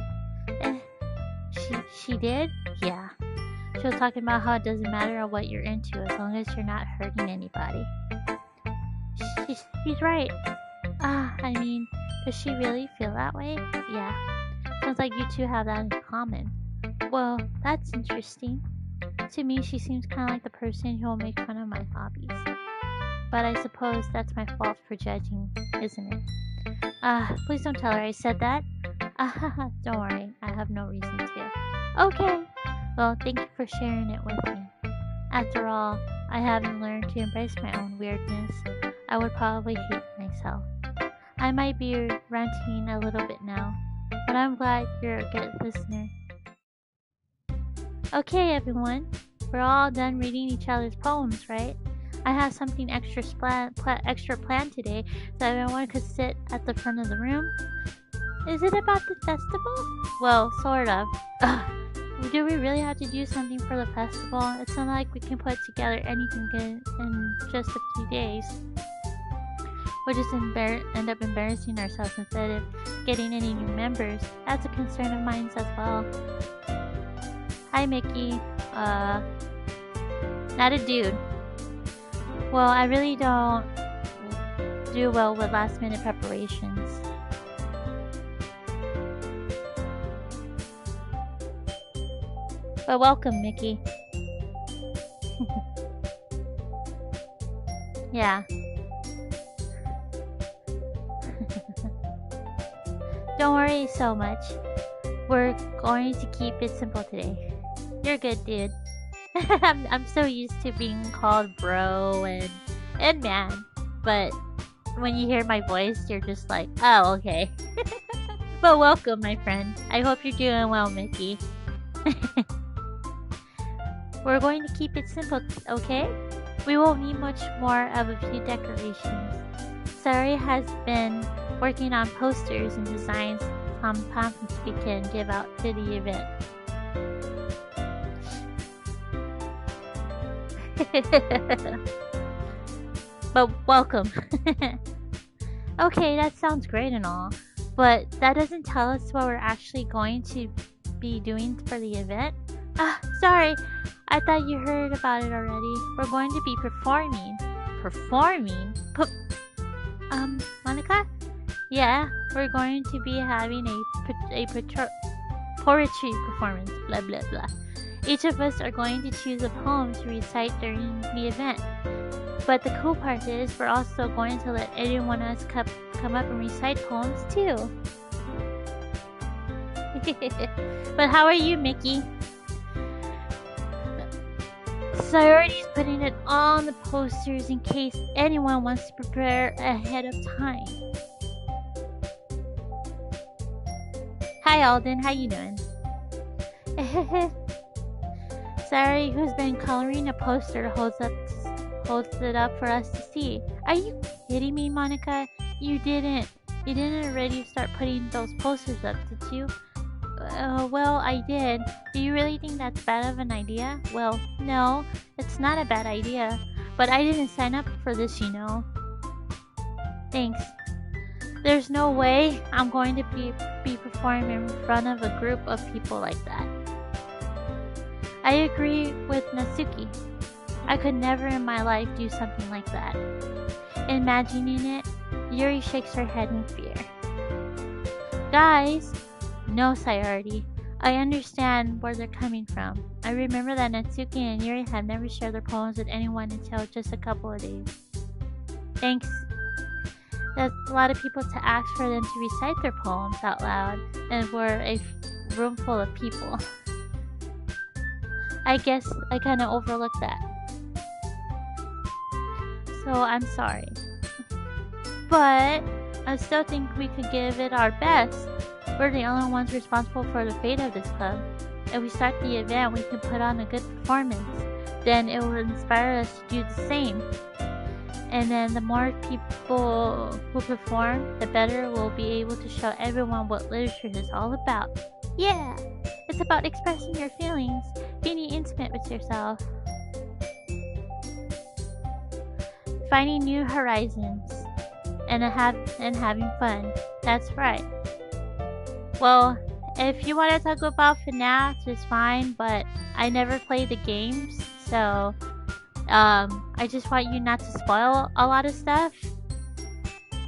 Eh, she did? Yeah. She was talking about how it doesn't matter what you're into as long as you're not hurting anybody. She's right. I mean, does she really feel that way? Yeah. Sounds like you two have that in common. Well, that's interesting. To me, she seems kind of like the person who will make fun of my hobbies. But I suppose that's my fault for judging, isn't it? Please don't tell her I said that. Don't worry, I have no reason to. Okay. Well, thank you for sharing it with me. After all, I haven't learned to embrace my own weirdness. I would probably hate myself. I might be ranting a little bit now, but I'm glad you're a good listener. Okay, everyone. We're all done reading each other's poems, right? I have something extra planned today, so everyone could sit at the front of the room. Is it about the festival? Well, sort of. Do we really have to do something for the festival? It's not like we can put together anything good in just a few days. We'll just end up embarrassing ourselves instead of getting any new members. That's a concern of mine as well. Hi, Mickey. Not a dude. Well, I really don't do well with last-minute preparations. But welcome, Mickey. Yeah. Don't worry so much. We're going to keep it simple today. You're good, dude. I'm so used to being called bro and man, but when you hear my voice, you're just like, oh, okay. But welcome, my friend. I hope you're doing well, Mickey. We're going to keep it simple, okay? We won't need much more of a few decorations. Sayori has been working on posters and designs some pamphlets we can give out to the event. But welcome. Okay, that sounds great and all, but that doesn't tell us what we're actually going to be doing for the event. Sorry, I thought you heard about it already. We're going to be performing. Performing? Monica? Yeah, we're going to be having a poetry performance, blah blah blah. Each of us are going to choose a poem to recite during the event. But the cool part is we're also going to let anyone else come up and recite poems too. But how are you, Mickey? Sayori's putting it on the posters in case anyone wants to prepare ahead of time. Hi Alden, how you doing? Sayori, who's been coloring a poster, holds it up for us to see. Are you kidding me, Monica? You didn't already start putting those posters up, did you? Well, I did. Do you really think that's bad of an idea? Well, no, it's not a bad idea. But I didn't sign up for this, you know. Thanks. There's no way I'm going to be performing in front of a group of people like that. I agree with Natsuki. I could never in my life do something like that. Imagining it, Yuri shakes her head in fear. Guys! No, Sayori. I understand where they're coming from. I remember that Natsuki and Yuri have never shared their poems with anyone until just a couple of days. Thanks. That's a lot of people to ask for them to recite their poems out loud, and we're a room full of people. I guess I kind of overlooked that. So I'm sorry. But I still think we could give it our best. We're the only ones responsible for the fate of this club. If we start the event, we can put on a good performance. Then it will inspire us to do the same. And then the more people who perform, the better we'll be able to show everyone what literature is all about. Yeah! It's about expressing your feelings, being intimate with yourself, finding new horizons. and having fun. That's right. Well, if you want to talk about FNAF, it's fine, but I never play the games, so I just want you not to spoil a lot of stuff.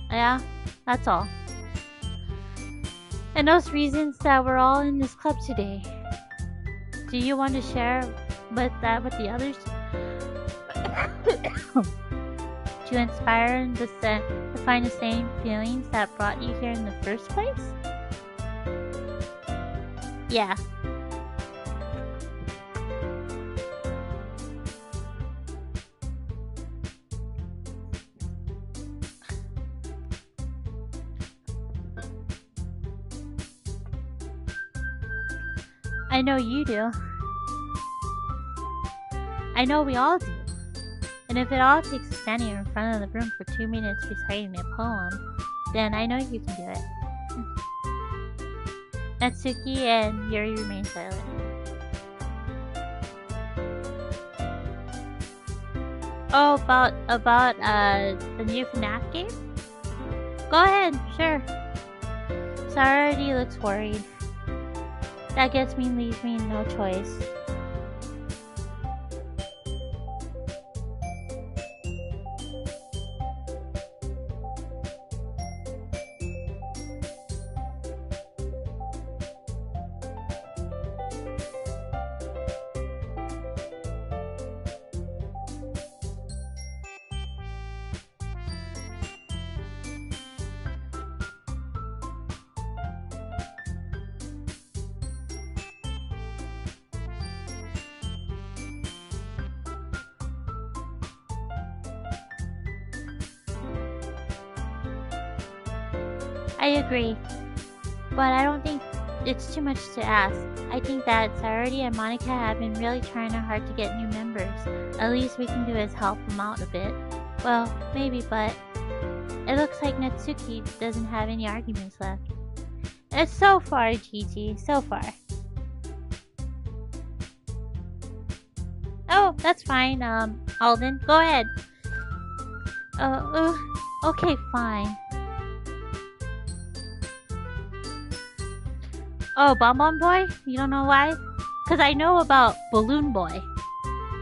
Yeah, that's all. And those reasons that we're all in this club today. Do you want to share with the others? To inspire to find the same feelings that brought you here in the first place? Yeah. I know you do. I know we all do. And if it all takes standing in front of the room for 2 minutes reciting a poem, then I know you can do it. Natsuki and Yuri remain silent. Oh, about the new FNAF game? Go ahead, sure. Sarah already looks worried. That leaves me no choice. I agree, but I don't think it's too much to ask. I think that Saori and Monica have been really trying hard to get new members. At least we can do is help them out a bit. Well, maybe, but it looks like Natsuki doesn't have any arguments left. It's so far, Gigi, so far. Oh, that's fine, Alden, go ahead. Okay, fine. Oh, Bonbon Boy? You don't know why? Because I know about Balloon Boy.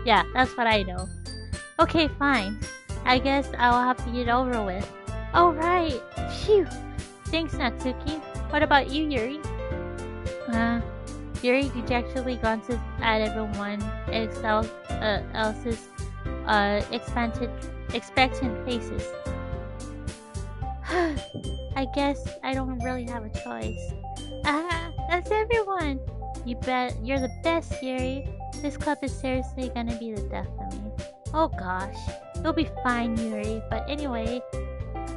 Yeah, that's what I know. Okay, fine. I guess I'll have to get over with. Oh, right. Phew. Thanks, Natsuki. What about you, Yuri? Yuri dejectedly glances at everyone else's expectant faces. I guess I don't really have a choice. That's everyone! You bet you're the best, Yuri. This club is seriously gonna be the death of me. Oh gosh. You'll be fine, Yuri. But anyway,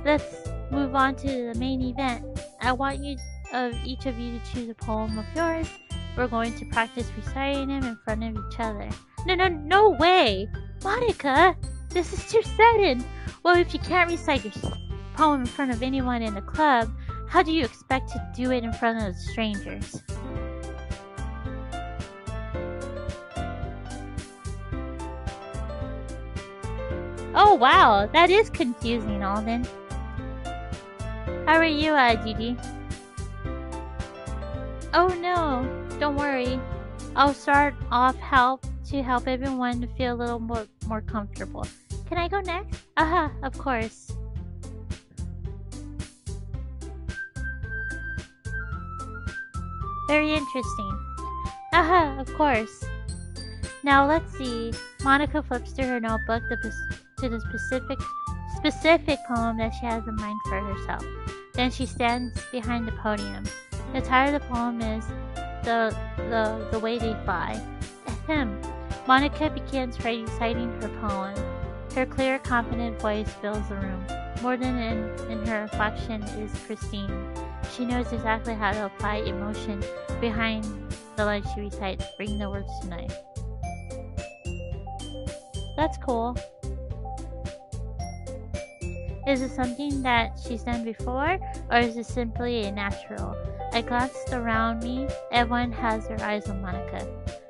let's move on to the main event. I want each of you to choose a poem of yours. We're going to practice reciting them in front of each other. No way! Monica! This is too sudden! Well, if you can't recite your poem in front of anyone in the club, how do you expect to do it in front of strangers? Oh wow, that is confusing, Alden. How are you, Gigi? Oh no, don't worry. I'll start off to help everyone to feel a little more comfortable. Can I go next? Aha, of course. Very interesting. Aha, of course. Now let's see. Monica flips through her notebook to the specific poem that she has in mind for herself. Then she stands behind the podium. The title of the poem is The Way They Fly. Ahem. Monica begins reciting her poem. Her clear, confident voice fills the room. More than in her inflection is Christine. She knows exactly how to apply emotion behind the lines she recites, bringing the words to life. That's cool. Is it something that she's done before, or is it simply a natural? I glanced around me. Everyone has their eyes on Monica.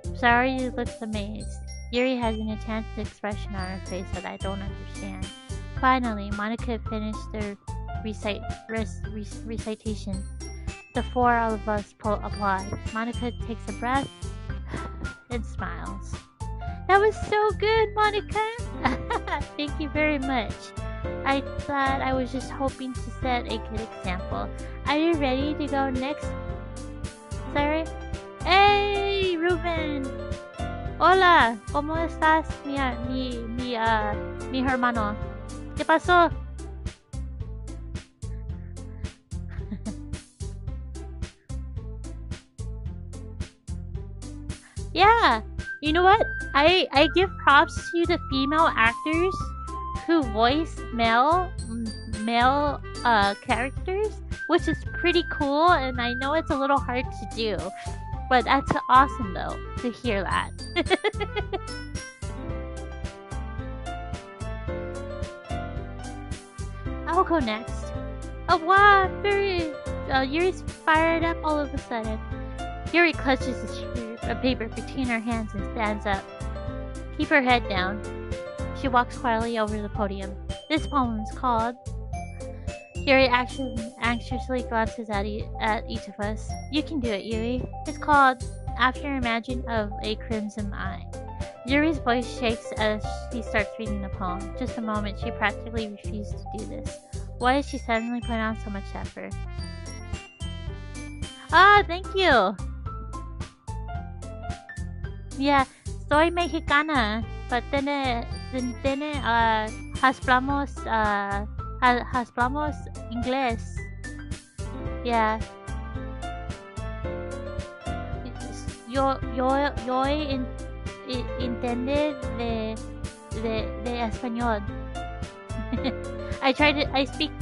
Saori looks amazed. Yuri has an intense expression on her face that I don't understand. Finally, Monica finished recitation. The four of us applaud. Monica takes a breath and smiles. That was so good, Monica! Thank you very much. I thought I was just hoping to set a good example. Are you ready to go next? Sorry? Hey, Ruben! Hola! ¿Cómo estás, mi hermano? ¿Qué pasó? Yeah! You know what? I give props to the female actors who voice male characters, which is pretty cool, and I know it's a little hard to do, but that's awesome though to hear that. I'll go next. Oh wow, Yuri's fired up all of a sudden. Yuri clutches a paper between her hands and stands up. Keep her head down. She walks quietly over the podium. This poem is called... Yuri anxiously glances at each of us. You can do it, Yuri. It's called After Imagine of a Crimson Eye. Yuri's voice shakes as she starts reading the poem. Just a moment, she practically refused to do this. Why did she suddenly put on so much effort? Ah, thank you! Yeah, soy mexicana, but hablamos inglés. Yeah. Yo entended de español. I speak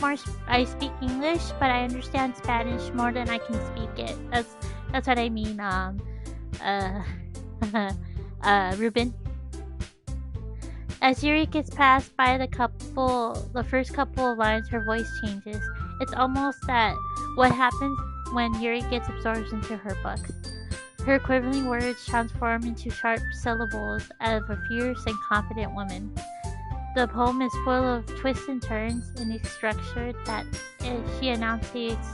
English, but I understand Spanish more than I can speak it. That's what I mean. Ruben. As Yuri gets passed by the first couple of lines, her voice changes. It's almost that what happens when Yuri gets absorbed into her books. Her quivering words transform into sharp syllables of a fierce and confident woman. The poem is full of twists and turns in a structure that she enunciates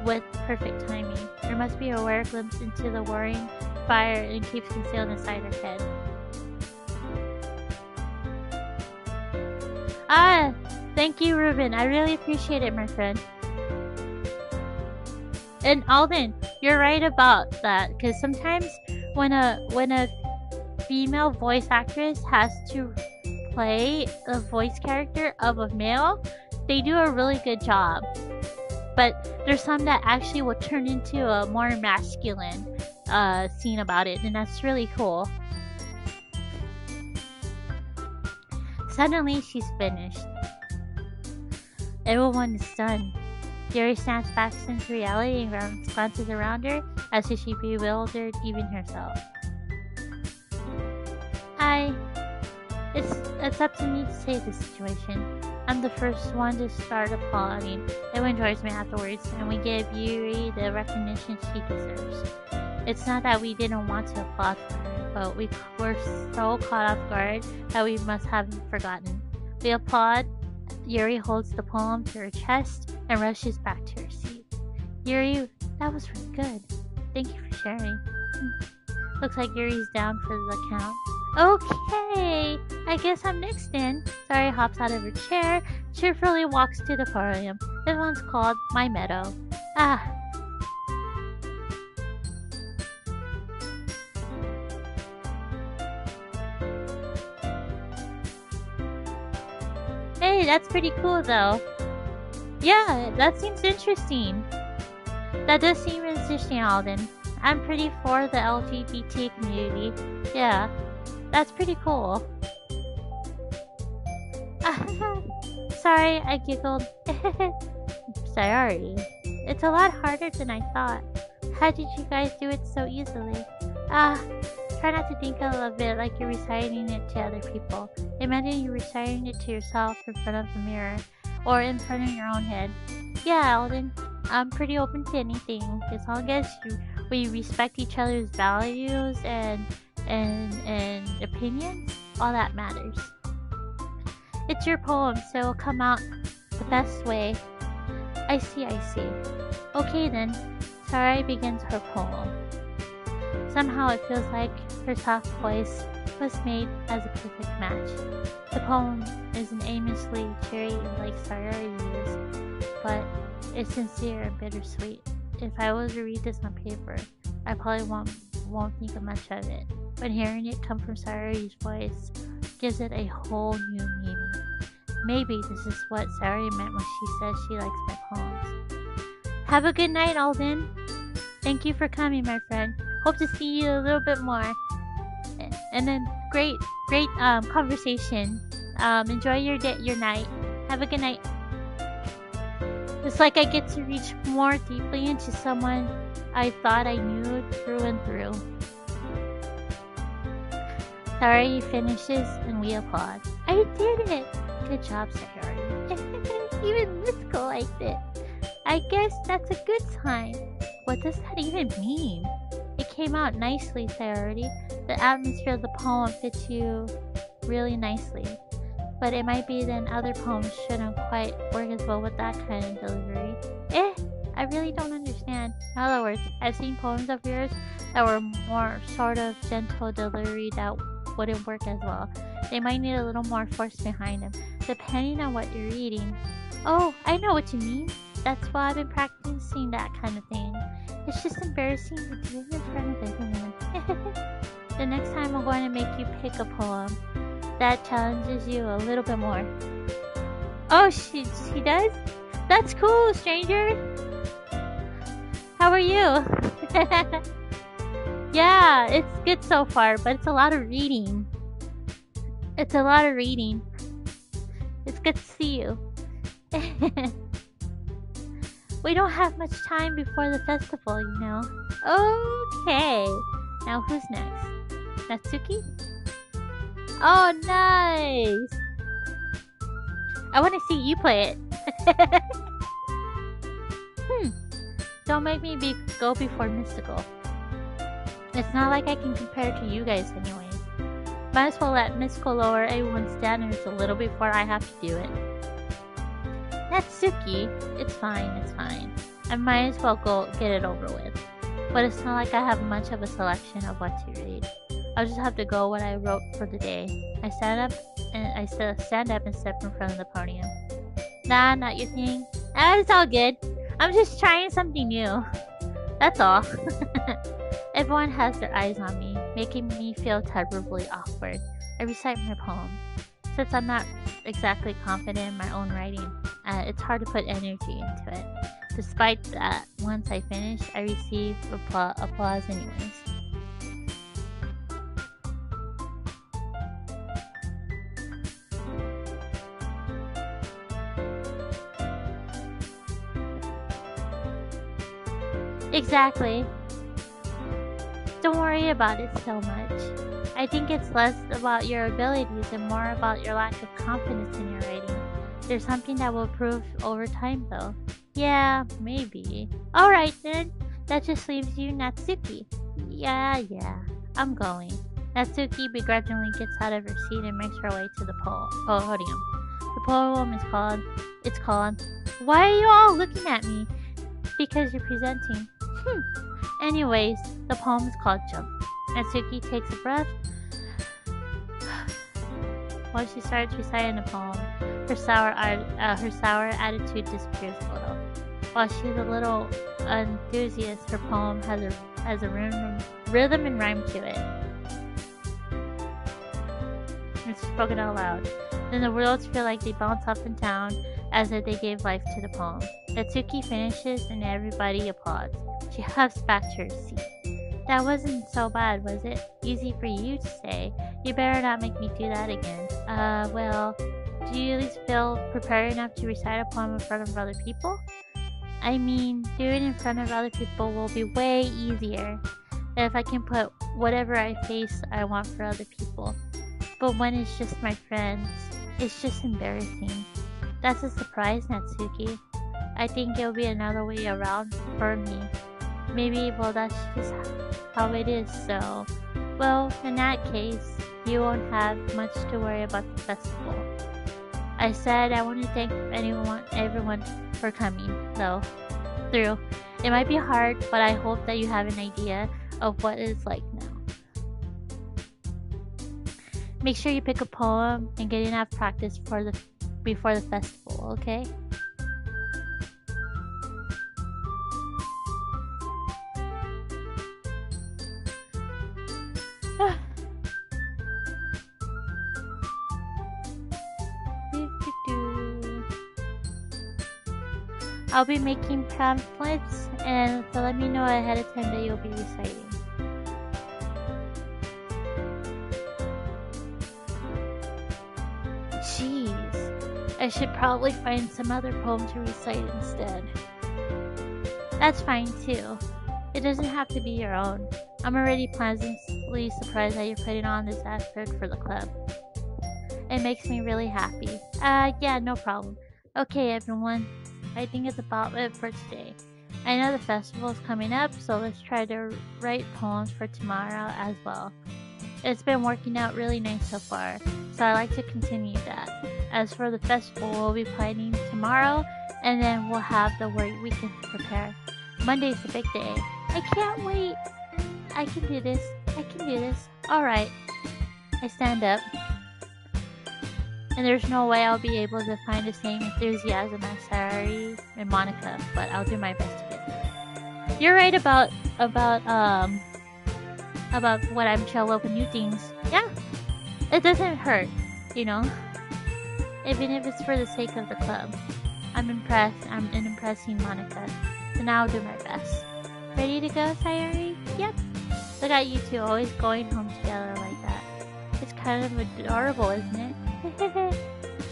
with perfect timing. There must be a rare glimpse into the roaring fire and keeps concealed inside her head. Ah, thank you, Ruben. I really appreciate it, my friend. And Alden, you're right about that, because sometimes when a female voice actress has to play a voice character of a male, they do a really good job. But there's some that actually will turn into a more masculine scene about it, and that's really cool. Suddenly, she's finished. Everyone is stunned. Yuri snaps back into reality and glances around her as if she bewildered even herself. It's up to me to save the situation. I'm the first one to start applauding. Everyone joins me afterwards, and we give Yuri the recognition she deserves. It's not that we didn't want to applaud for her, but we were so caught off guard that we must have forgotten. We applaud. Yuri holds the poem to her chest and rushes back to her seat. Yuri, that was really good. Thank you for sharing. Looks like Yuri's down for the count. Okay, I guess I'm next then. Sari hops out of her chair, cheerfully walks to the podium. This one's called My Meadow. Ah. Hey, that's pretty cool though. Yeah, that seems interesting. That does seem interesting, Alden. I'm pretty for the LGBT community. Yeah. That's pretty cool. Sorry, I giggled. Sorry. It's a lot harder than I thought. How did you guys do it so easily? Try not to think of it like you're reciting it to other people. Imagine you're reciting it to yourself in front of the mirror, or in front of your own head. Yeah, Alden, I'm pretty open to anything, as long as we respect each other's values and opinions, all that matters. It's your poem, so it'll come out the best way. I see, I see. Okay then, Sarai begins her poem. Somehow it feels like her soft voice was made as a perfect match. The poem isn't aimlessly cheery like Sarai is, but it's sincere and bittersweet. If I was to read this on paper, I probably won't think of much of it. But hearing it come from Sarai's voice gives it a whole new meaning. Maybe this is what Sarai meant when she says she likes my poems. Have a good night, Alden. Thank you for coming, my friend. Hope to see you a little bit more. And then great conversation. Enjoy your day, your night. Have a good night. It's like I get to reach more deeply into someone I thought I knew through and through. Sarai finishes and we applaud. I did it! Good job, Sarai. Even Mitsuko liked it. I guess that's a good sign. What does that even mean? It came out nicely, Sarai. The atmosphere of the poem fits you really nicely. But it might be that other poems shouldn't quite work as well with that kind of delivery. I really don't understand. In other words, I've seen poems of yours that were more sort of gentle delivery that wouldn't work as well. They might need a little more force behind them, depending on what you're reading. Oh, I know what you mean. That's why I've been practicing that kind of thing. It's just embarrassing to do it in front of everyone. The next time I'm going to make you pick a poem that challenges you a little bit more. Oh, she does? That's cool, stranger. How are you? Yeah, it's good so far, but it's a lot of reading. It's good to see you. We don't have much time before the festival, you know. Okay. Now who's next? Natsuki? Oh, nice! I want to see you play it. Don't make me go before Mystical. It's not like I can compare to you guys anyways. Might as well let Mystical lower everyone's standards a little before I have to do it. Natsuki, it's fine. I might as well go get it over with. But it's not like I have much of a selection of what to read. I'll just have to go what I wrote for the day. I stand up and step in front of the podium. Nah, not your thing. It's all good. I'm just trying something new. That's all. Everyone has their eyes on me, making me feel terribly awkward. I recite my poem. Since I'm not exactly confident in my own writing, it's hard to put energy into it. Despite that, once I finish, I receive applause anyways. Exactly. Don't worry about it so much. I think it's less about your abilities and more about your lack of confidence in your writing. There's something that will prove over time though. Yeah, maybe. Alright then. That just leaves you, Natsuki. Yeah. I'm going. Natsuki begrudgingly gets out of her seat and makes her way to the podium. The poem is called Why Are You All Looking at Me? Because you're presenting. Anyways, the poem is called Jump. Natsuki takes a breath. While she starts reciting the poem, her sour attitude disappears a little. While she's a little enthusiast, her poem has a rhythm and rhyme to it. It's spoken out loud. Then the words feel like they bounce up and down as if they gave life to the poem. Natsuki finishes and everybody applauds. She huffs back to her seat. That wasn't so bad, was it? Easy for you to say. You better not make me do that again. Well, do you at least feel prepared enough to recite a poem in front of other people? I mean, doing it in front of other people will be way easier if I can put whatever I want for other people. But when it's just my friends, it's just embarrassing. That's a surprise, Natsuki. I think it'll be another way around for me. Maybe, well, that's just how it is, so... Well, in that case, you won't have much to worry about the festival. I said I want to thank everyone for coming, though, through. It might be hard, but I hope that you have an idea of what it's like now. Make sure you pick a poem and get enough practice before the festival, okay? I'll be making pamphlets, and so let me know ahead of time that you'll be reciting. Jeez, I should probably find some other poem to recite instead. That's fine too. It doesn't have to be your own. I'm already pleasantly surprised that you're putting on this effort for the club. It makes me really happy. Yeah, no problem. Okay, everyone. I think it's about it for today. I know the festival is coming up, so let's try to write poems for tomorrow as well. It's been working out really nice so far, so I'd like to continue that. As for the festival, we'll be planning tomorrow, and then we'll have the weekend to prepare. Monday's the big day. I can't wait. I can do this. I can do this. Alright. I stand up. And there's no way I'll be able to find the same enthusiasm as Sayori and Monica, but I'll do my best to get through it. You're right about what I'm chill open new things. Yeah. It doesn't hurt, you know? Even if it's for the sake of the club. I'm impressed. I'm impressing Monica. So now I'll do my best. Ready to go, Sayori? Yep. Look at you two always going home together like that. It's kind of adorable, isn't it?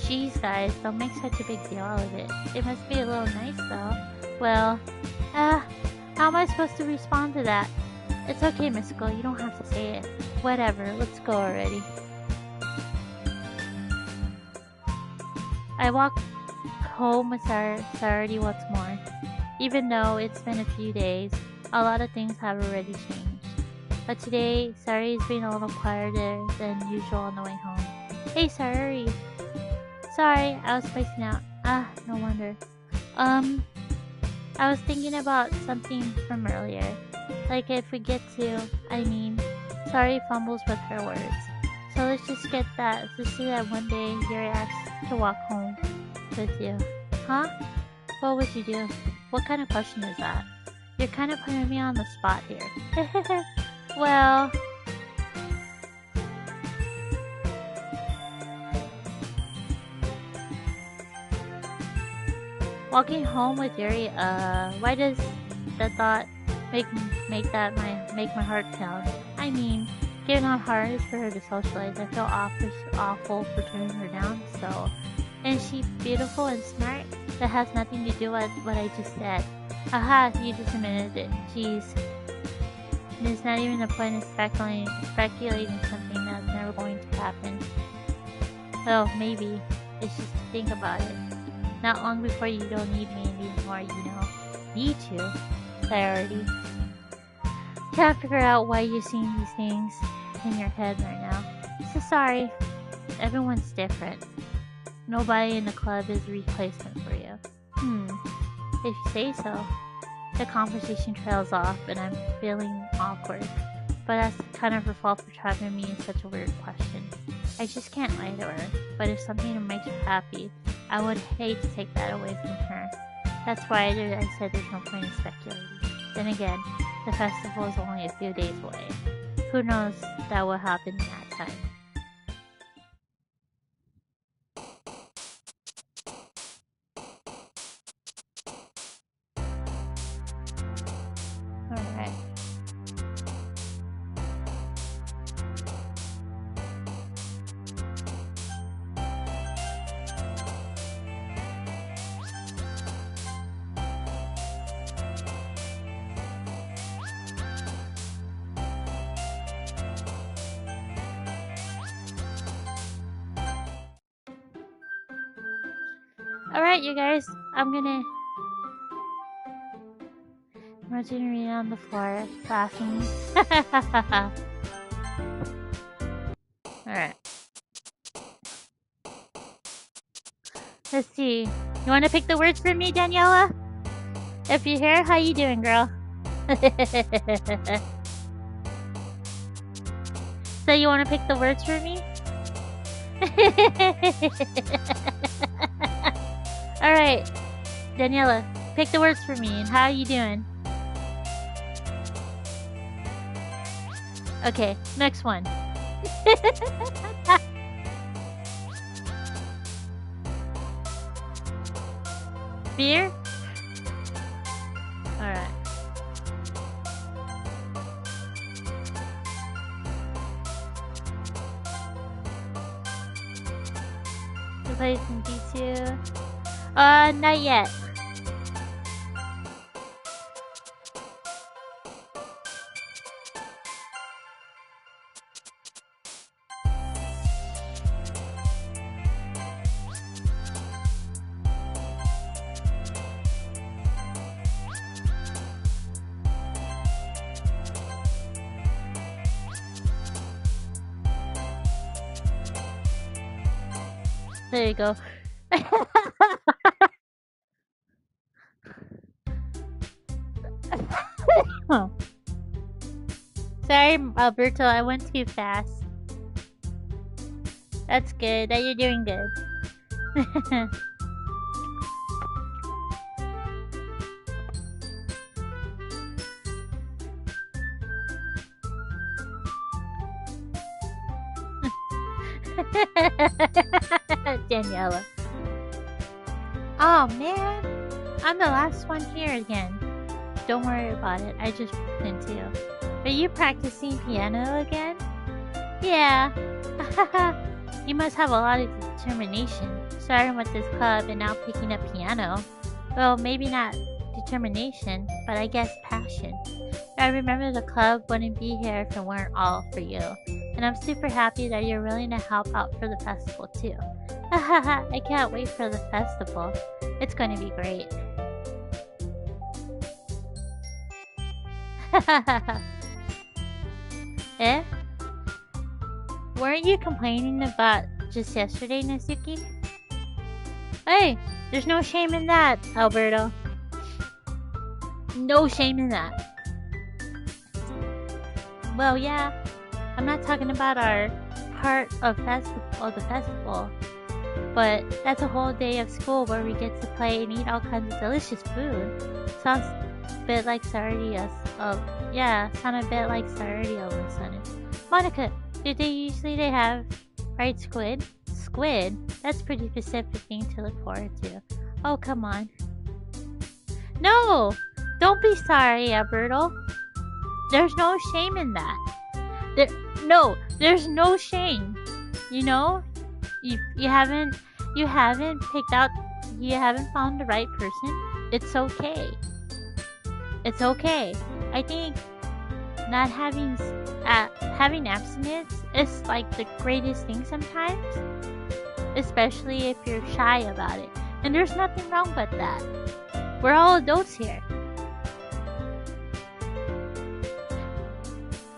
Jeez, guys, don't make such a big deal of it. It must be a little nice, though. Well, how am I supposed to respond to that? It's okay, Mystical, you don't have to say it. Whatever, let's go already. I walk home with Sayori once more. Even though it's been a few days, a lot of things have already changed. But today, Sayori's been a little quieter than usual on the way home. Hey, Sayori. Sorry, I was spacing out. No wonder. I was thinking about something from earlier. Like if we get to, Sayori fumbles with her words. So let's just get that. Let's see that one day Yuri asks to walk home with you. Huh? What would you do? What kind of question is that? You're kind of putting me on the spot here. Well... Walking home with Yuri, why does that thought make my heart pound? I mean, given how hard it is for her to socialize, I feel awful for turning her down, so... Isn't she beautiful and smart? That has nothing to do with what I just said. Aha, you just admitted it. Jeez. There's not even a point in speculating something that's never going to happen. Well, maybe. It's just to think about it. Not long before you don't need me anymore, you know. Need to. Priority. Can't figure out why you're seeing these things in your head right now. So sorry. Everyone's different. Nobody in the club is a replacement for you. If you say so. The conversation trails off and I'm feeling awkward. But that's kind of her fault for trapping me in such a weird question. I just can't lie to her. But if something makes her happy, I would hate to take that away from her. That's why I said there's no point in speculating. Then again, the festival is only a few days away. Who knows that will happen in that time. Alright. Alright, you guys, I'm gonna read on the floor, laughing. Alright. Let's see. You want to pick the words for me, Daniela? If you're here, how you doing, girl? So you want to pick the words for me? All right, Daniela, pick the words for me. And how are you doing? Okay, next one. Beer? Alright. You play some D2? Not yet. There you go. Sorry, Alberto, I went too fast. That's good. That you're doing good. Daniela. Oh man, I'm the last one here again. Don't worry about it. I just walked in too. Are you practicing piano again? Yeah. You must have a lot of determination, starting with this club and now picking up piano. Well, maybe not determination, but I guess passion. I remember the club wouldn't be here if it weren't all for you. And I'm super happy that you're willing to help out for the festival too. I can't wait for the festival. It's going to be great. Eh? Weren't you complaining about just yesterday, Nezuki? Hey, there's no shame in that, Alberto. No shame in that. Well, yeah, I'm not talking about our part of the festival, but that's a whole day of school where we get to play and eat all kinds of delicious food. Sounds a bit like sorority sound a bit like sorority all of a sudden. Monica, do they usually have fried squid? Squid? That's pretty specific thing to look forward to. Oh, come on. No! Don't be sorry, Alberto. There's no shame in that. There's no shame. You know? You haven't found the right person. It's okay. It's okay. I think not having abstinence is like the greatest thing sometimes, especially if you're shy about it. And there's nothing wrong with that. We're all adults here.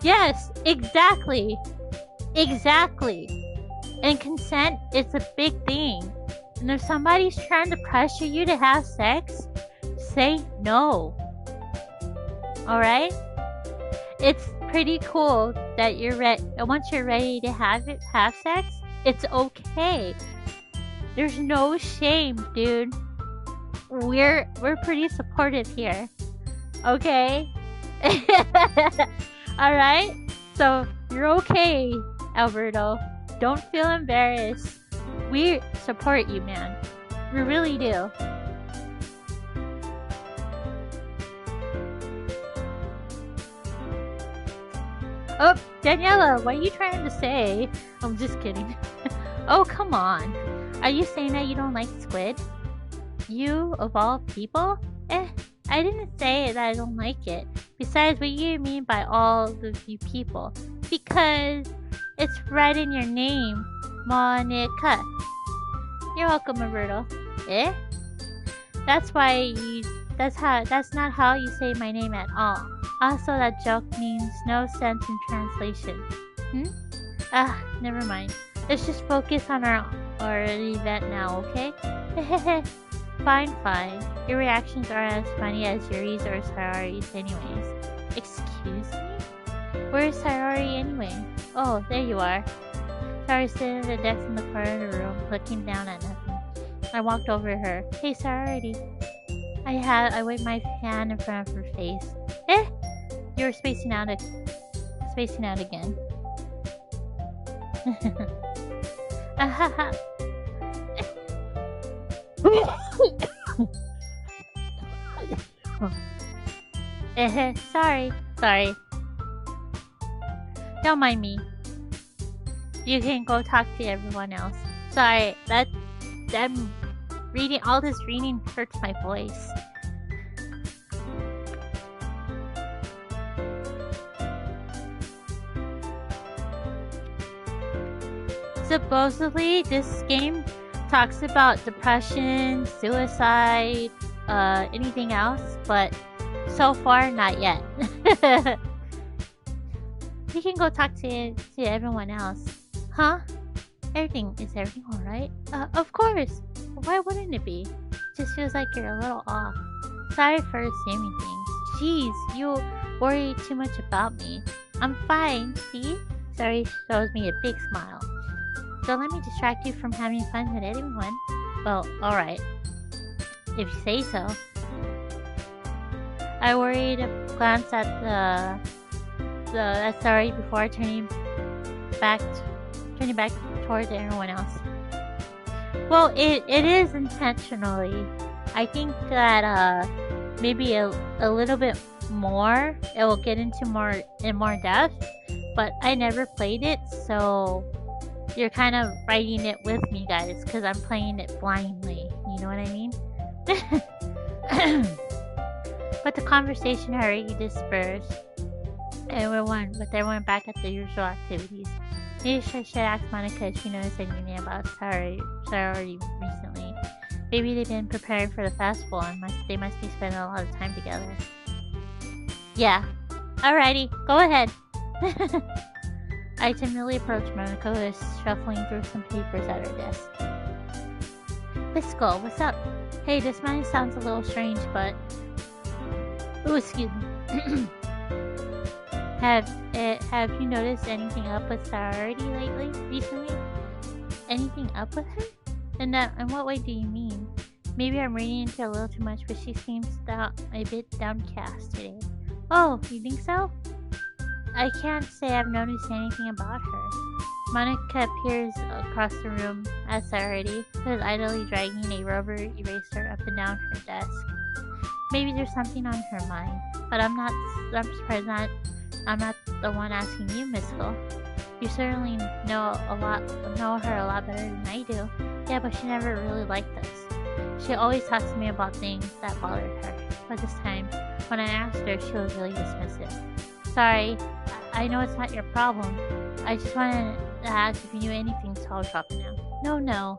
Yes, exactly. Exactly. And consent is a big thing. And if somebody's trying to pressure you to have sex, say no. Alright? It's pretty cool that once you're ready to have sex, it's okay. There's no shame, dude. We're pretty supportive here. Okay? Alright? So, you're okay, Alberto. Don't feel embarrassed. We support you, man. We really do. Oh, Daniela, what are you trying to say? I'm just kidding. Oh, come on. Are you saying that you don't like squid? You, of all people? I didn't say that I don't like it. Besides, what do you mean by all of you people? Because it's right in your name, Monica. You're welcome, Roberto. Eh? That's not how you say my name at all. Also, that joke means no sense in translation. Never mind. Let's just focus on our event now, okay? Fine, fine. Your reactions aren't as funny as Yuri's or Sayori's anyways. Excuse me? Where's Sayori anyway? Oh, there you are. Sayori sitting at the desk in the corner of the room, looking down at nothing. I walked over to her. Hey, Sayori. I waved my hand in front of her face. Eh? You're spacing out again. Ahaha. Sorry. Don't mind me. You can go talk to everyone else. Sorry, all this reading hurts my voice. Supposedly, this game talks about depression, suicide, anything else, but so far, not yet. You can go talk to everyone else. Huh? Is everything alright? Of course. Why wouldn't it be? Just feels like you're a little off. Sorry for assuming things. Jeez, you worry too much about me. I'm fine, see? Sorry shows me a big smile. Don't let me distract you from having fun with anyone. Well, alright. If you say so. I worried to glance at the sorry before turning back towards everyone else. Well, it is intentionally. I think that maybe a little bit more. It will get into more depth, but I never played it, so you're kind of writing it with me, guys, because I'm playing it blindly. You know what I mean? But the conversation had already dispersed. With everyone back at the usual activities. Maybe I should ask Monica if she noticed anything about Sayori recently. Maybe they've been preparing for the festival and they must be spending a lot of time together. Yeah. Alrighty, go ahead. I timidly approached Monica, who was shuffling through some papers at her desk. Bisco, what's up? Hey, this man sounds a little strange, but... Ooh, excuse me. Have you noticed anything up with Sayori recently? Anything up with her? In what way do you mean? Maybe I'm reading into it a little too much, but she seems a bit downcast today. Oh, you think so? I can't say I've noticed anything about her. Monica appears across the room at Sayori, who is idly dragging a rubber eraser up and down her desk. Maybe there's something on her mind, but I'm surprised I'm not the one asking you, Miss Cole. You certainly know her a lot better than I do. Yeah, but she never really liked us. She always talks to me about things that bothered her. But this time, when I asked her, she was really dismissive. Sorry, I know it's not your problem. I just wanted to ask if you knew anything, so I'll drop it now. No.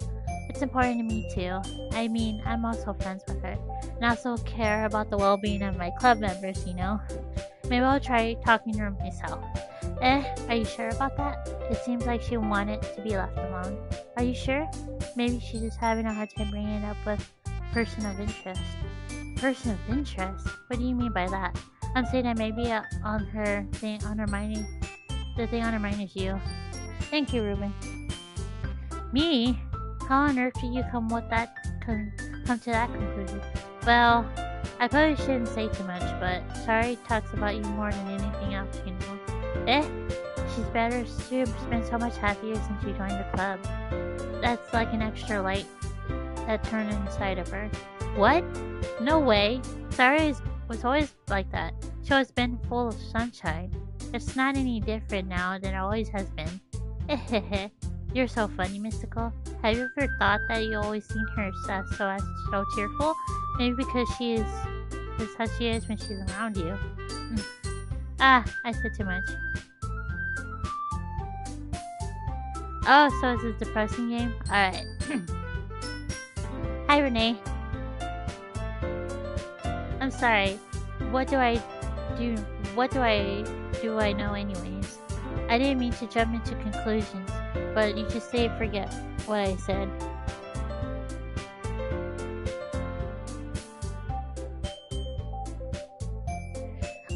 It's important to me too. I mean, I'm also friends with her. And I also care about the well-being of my club members, you know? Maybe I'll try talking to her myself. Are you sure about that? It seems like she wanted to be left alone. Are you sure? Maybe she's just having a hard time bringing it up with person of interest. Person of interest? What do you mean by that? I'm saying that maybe the thing on her mind is you. Thank you, Ruben. Me? How on earth did you come to that conclusion? Well, I probably shouldn't say too much, but Sayori talks about you more than anything else, you know. She's better. She's been so much happier since she joined the club. That's like an extra light that turned inside of her. What? No way. Sayori was always like that. She always been full of sunshine. It's not any different now than it always has been. You're so funny, Mystical. Have you ever thought that you always seen her so cheerful? Maybe because she is how she is when she's around you. I said too much. Oh, so it's a depressing game? Alright. Hi, Renee. I'm sorry. What do I know anyways? I didn't mean to jump into conclusions, but you just say forget what I said.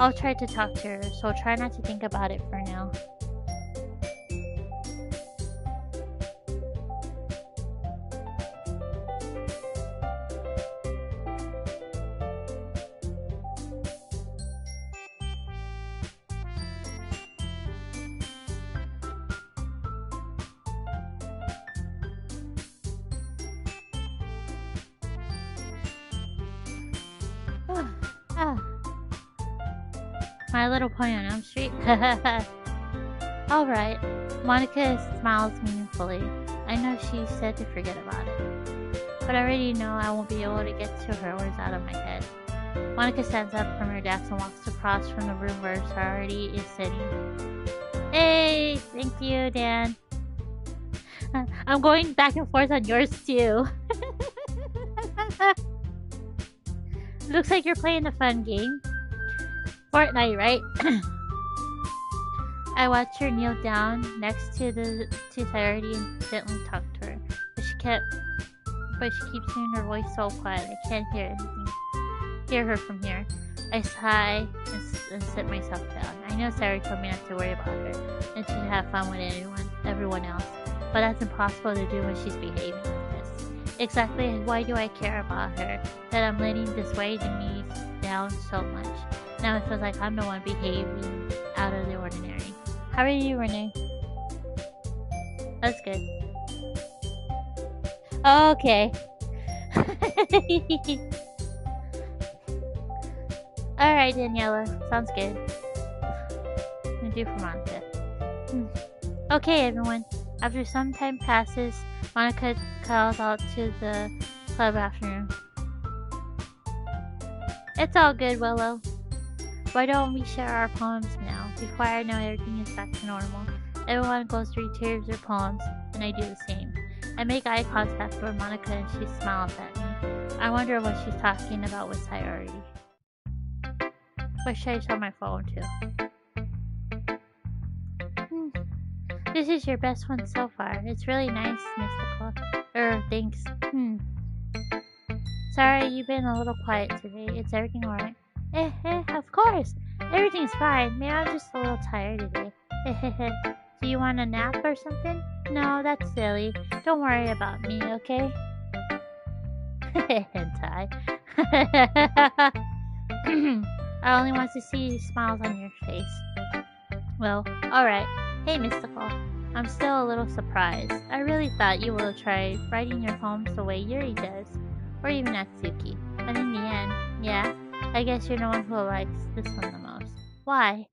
I'll try to talk to her, so try not to think about it for now. Ah, My Little Pony on Elm Street. Alright. Monica smiles meaningfully. I know she said to forget about it, but I already know I won't be able to get to her words out of my head. Monica stands up from her desk and walks across from the room where Sorority is sitting. Hey! Thank you, Dan. I'm going back and forth on yours too. Looks like you're playing a fun game. Fortnite, right? I watched her kneel down next to Sorority and gently talk to her. But she keeps hearing her voice so quiet I can't hear her from here. I sigh and sit myself down. I know Sarah told me not to worry about her and she should have fun with everyone else, but that's impossible to do when she's behaving like this. Exactly why do I care about her? That I'm letting this weigh me down so much. Now it feels like I'm the one behaving out of the ordinary. How are you, Renee? That's good. Okay. Alright, Daniela. Sounds good. I'm due for Monica. Okay, everyone. After some time passes, Monica calls out to the club afternoon. It's all good, Willow. Why don't we share our poems now, before I know everything is back to normal? Everyone goes through tears their poems, and I do the same. I make eye contact with Monica and she smiles at me. I wonder what she's talking about with Sayori. What should I show my phone to? This is your best one so far. It's really nice, Mystical. Thanks. Sorry, you've been a little quiet today. Is everything alright? Of course. Everything's fine. Maybe I'm just a little tired today. Do you want a nap or something? No, that's silly. Don't worry about me, okay? Hentai. I only want to see smiles on your face. Well, alright. Hey, Mystical. I'm still a little surprised. I really thought you would have tried writing your poems the way Yuri does. Or even Natsuki. But in the end, yeah, I guess you're the one who likes this one the most. Why?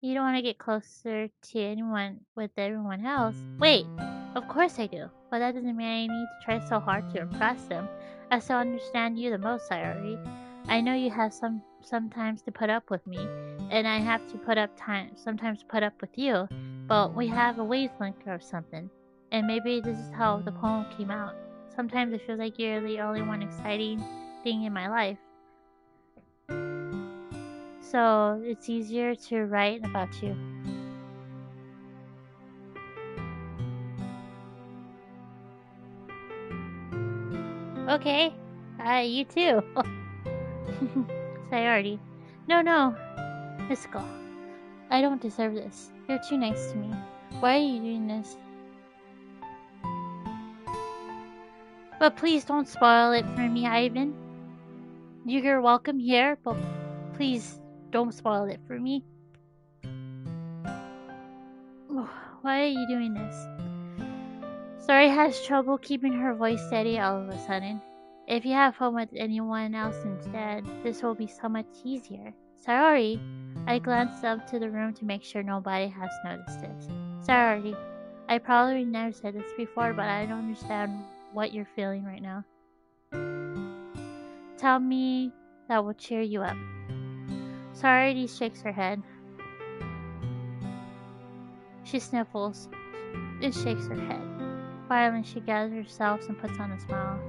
You don't want to get closer to anyone with everyone else. Wait, of course I do. But that doesn't mean I need to try so hard to impress them. I still understand you the most, Sayori. I know you have sometimes to put up with me, and I have to sometimes put up with you, but we have a wavelength or something. And maybe this is how the poem came out. Sometimes it feels like you're the only one exciting thing in my life. So it's easier to write about you. Okay, you too. Sayori. No, Mystical. I don't deserve this. You're too nice to me. Why are you doing this? But please don't spoil it for me, Ivan. You're welcome here, but please don't spoil it for me. Why are you doing this? Sorry has trouble keeping her voice steady all of a sudden. If you have fun with anyone else instead, this will be so much easier. Sorry. I glanced up to the room to make sure nobody has noticed this. Sorry. I probably never said this before, but I don't understand what you're feeling right now. Tell me that will cheer you up. Sorority shakes her head. She sniffles and shakes her head. Finally, she gathers herself and puts on a smile.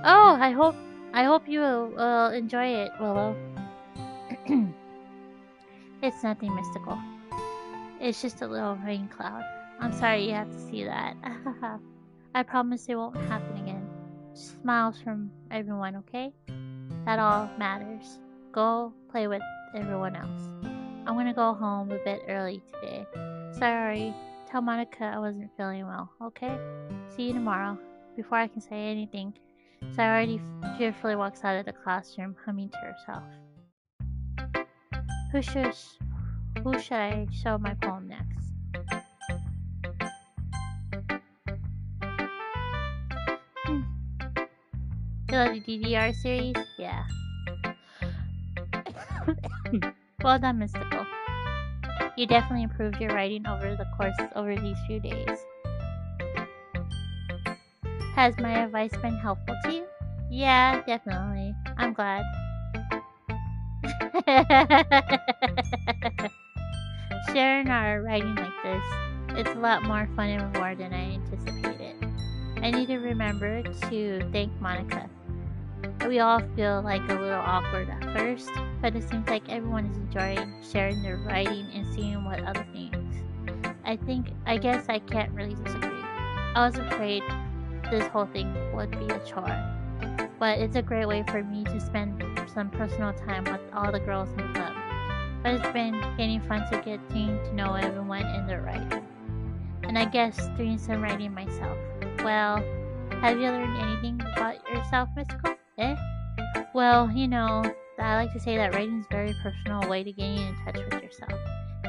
Oh, I hope you will enjoy it, Willow. It's nothing mystical. It's just a little rain cloud. I'm sorry you have to see that. I promise it won't happen again. Smiles from everyone, okay? That all matters. go play with everyone else. I'm gonna go home a bit early today. Sorry, tell Monica I wasn't feeling well, okay? See you tomorrow. Before I can say anything, Sayori fearfully walks out of the classroom, humming to herself. Who should I show my poem next? You love the DDR series? Yeah. Well done, Mystical. You definitely improved your writing over these few days. Has my advice been helpful to you? Yeah, definitely. I'm glad. Sharing our writing like this, it's a lot more fun and reward than I anticipated. I need to remember to thank Monica. We all feel like a little awkward at first, but it seems like everyone is enjoying sharing their writing and seeing what other things. I guess I can't really disagree. I was afraid this whole thing would be a chore, but it's a great way for me to spend some personal time with all the girls in the club. But it's been getting fun to getting to know everyone and their writing. And I guess doing some writing myself. Well, have you learned anything about yourself, Mystical? Well, I like to say that writing is a very personal way to getting in touch with yourself.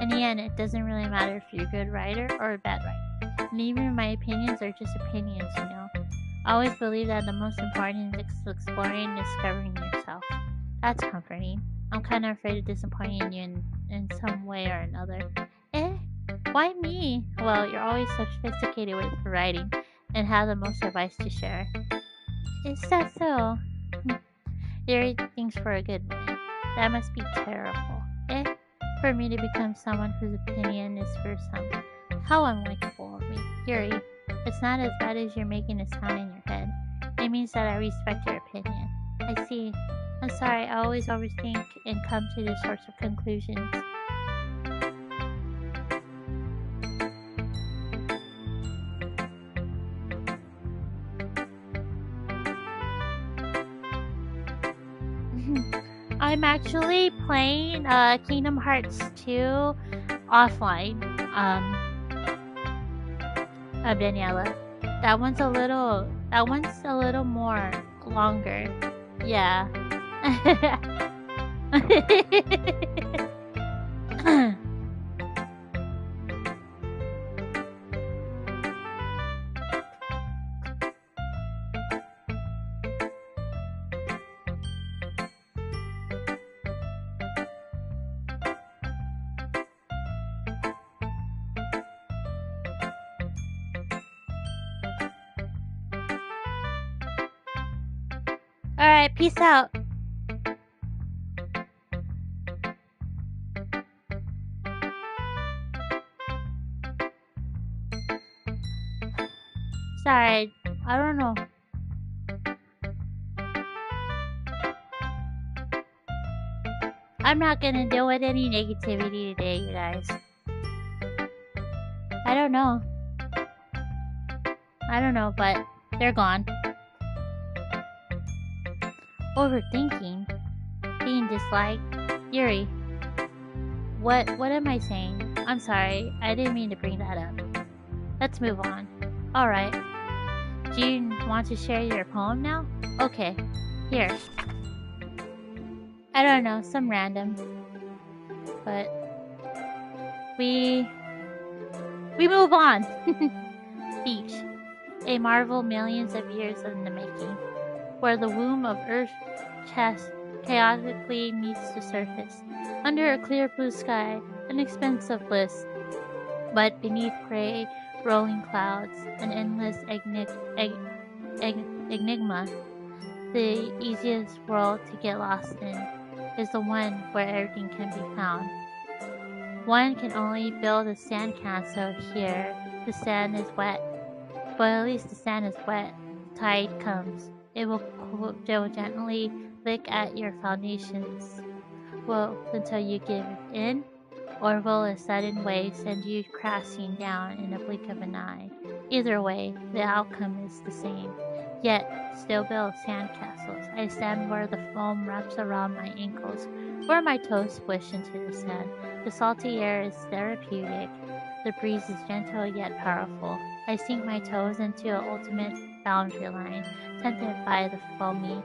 In the end, it doesn't really matter if you're a good writer or a bad writer. And even my opinions are just opinions, I always believe that the most important is exploring and discovering yourself. That's comforting. I'm kind of afraid of disappointing you in some way or another. Why me? Well, you're always so sophisticated with writing and have the most advice to share. Is that so? You read things for a good minute. That must be terrible. For me to become someone whose opinion is for some. How unlikable of me. Yuri, it's not as bad as you're making it sound in your head. It means that I respect your opinion. I see. I'm sorry, I always overthink and come to these sorts of conclusions. I'm actually playing Kingdom Hearts 2 offline. Daniela. That one's a little more longer. Yeah. Alright, peace out. Sorry, I don't know. I'm not gonna deal with any negativity today, you guys. I don't know, but they're gone. Overthinking? Being disliked? Yuri. What am I saying? I'm sorry, I didn't mean to bring that up. Let's move on. Alright. Do you want to share your poem now? Okay, here. I don't know, some random. But we move on. Beach. A marvel millions of years in the making, where the womb of Earth's chest chaotically meets the surface. Under a clear blue sky, an expensive bliss. But beneath gray, rolling clouds, an endless enigma. The easiest world to get lost in is the one where everything can be found. One can only build a sandcastle here. The sand is wet. But at least the sand is wet. The tide comes. It will gently lick at your foundations. Until you give in? Or will a sudden wave send you crashing down in a blink of an eye? Either way, the outcome is the same. yet still build sandcastles. I stand where the foam wraps around my ankles, where my toes squish into the sand. The salty air is therapeutic. The breeze is gentle yet powerful. I sink my toes into an ultimate boundary line, tempted by the foamy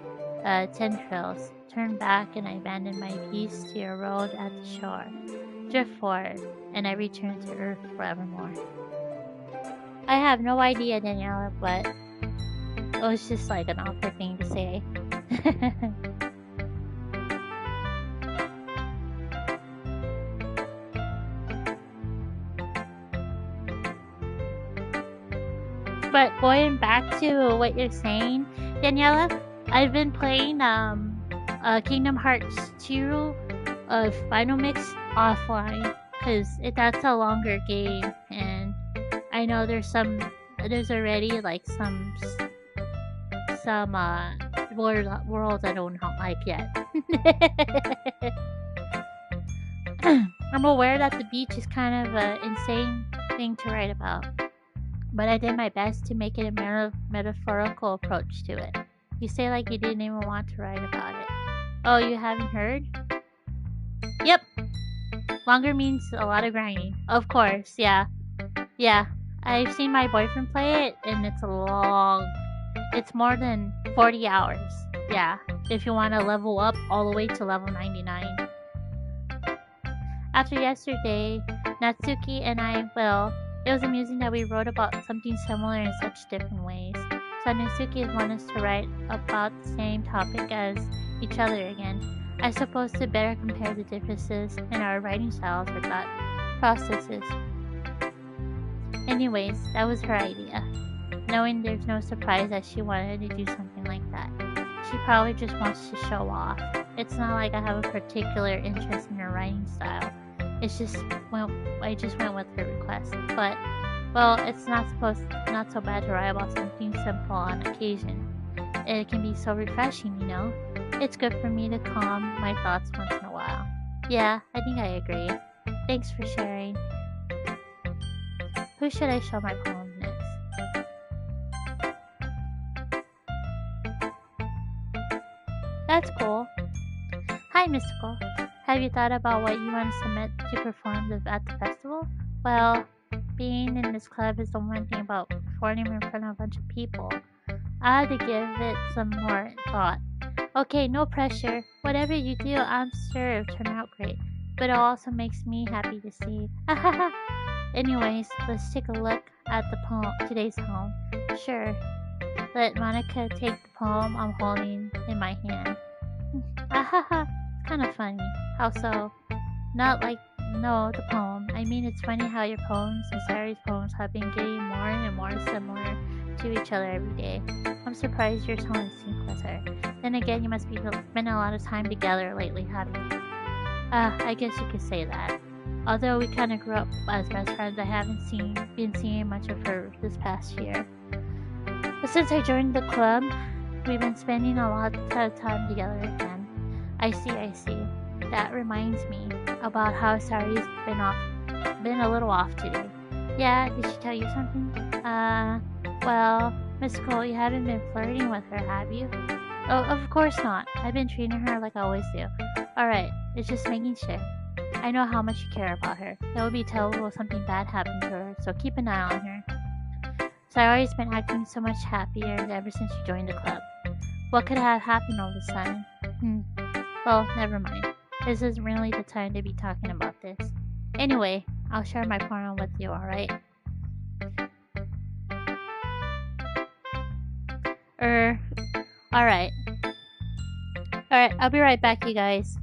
tendrils. Turn back and I abandon my peace to erode at the shore. Drift forward, and I return to Earth forevermore. I have no idea, Daniela, but it was just like an awkward thing to say. But going back to what you're saying, Daniela, I've been playing Kingdom Hearts 2 Final Mix offline because that's a longer game, and I know there's already like some worlds I don't like yet. I'm aware that the beach is kind of an insane thing to write about, but I did my best to make it a metaphorical approach to it. You say like you didn't even want to write about it. Oh, you haven't heard? Yep. Longer means a lot of grinding. Of course, yeah. Yeah. I've seen my boyfriend play it, and it's long. It's more than 40 hours. Yeah. If you want to level up all the way to level 99. After yesterday, Natsuki and I, it was amusing that we wrote about something similar in such different ways. So Natsuki wanted us to write about the same topic as each other again. I suppose to better compare the differences in our writing styles or thought processes. Anyways, that was her idea. Knowing there's no surprise that she wanted to do something like that. She probably just wants to show off. It's not like I have a particular interest in her writing style. It's just, I just went with her request. But, it's not so bad to write about something simple on occasion. It can be so refreshing, you know? It's good for me to calm my thoughts once in a while. Yeah, I think I agree. Thanks for sharing. Who should I show my poem next? That's cool. Hi, Mystical. Have you thought about what you want to submit to perform at the festival? Well, being in this club is the one thing about performing in front of a bunch of people. I had to give it some more thought. Okay, no pressure. Whatever you do, I'm sure it'll turn out great. But it also makes me happy to see. Anyways, let's take a look at today's poem. Sure. Let Monica take the poem I'm holding in my hand. It's kind of funny. How so? Not like, no, the poem. I mean, it's funny how your poems and Sayori's poems have been getting more and more similar to each other every day. I'm surprised you're so in sync with her. Then again, you must be spending a lot of time together lately, haven't you? I guess you could say that. Although we kind of grew up as best friends, I haven't been seeing much of her this past year. But since I joined the club, we've been spending a lot of time together again. I see. That reminds me about how Sari's been a little off today. Yeah, did she tell you something? Mystical, you haven't been flirting with her, have you? Oh, of course not. I've been treating her like I always do. Alright, it's just making sure. I know how much you care about her. It would be terrible if something bad happened to her, so keep an eye on her. Sayori's been acting so much happier ever since she joined the club. What could have happened all of a sudden? Well, never mind. This isn't really the time to be talking about this. Anyway, I'll share my poem with you, alright? Alright. Alright, I'll be right back, you guys.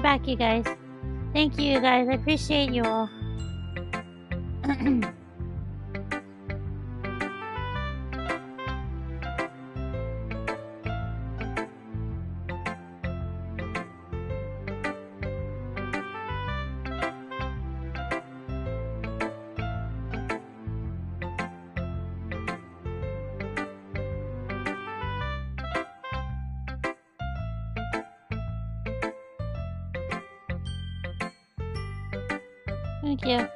I'm back, you guys. Thank you, guys. I appreciate you all. Thank you.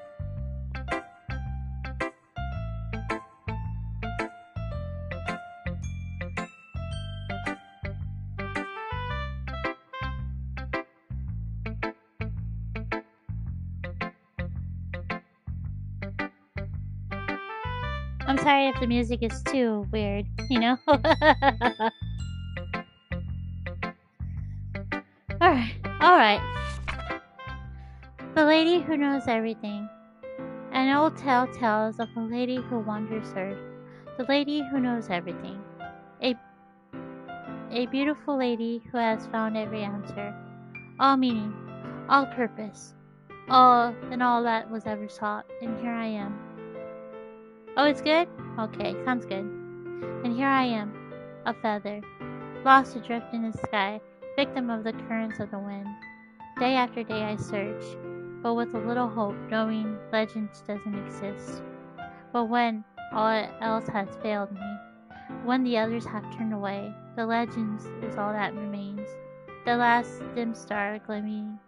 I'm sorry if the music is too weird, you know? Alright. The lady who knows everything. An old tale tells of a lady who wanders earth. The lady who knows everything. A beautiful lady who has found every answer. All meaning, all purpose, all that was ever sought, and here I am. Oh, it's good? Okay, sounds good. And here I am, a feather, lost adrift in the sky, victim of the currents of the wind. Day after day I search, but with a little hope, knowing legends doesn't exist. But when all else has failed me, when the others have turned away, the legends is all that remains. The last dim star glimmering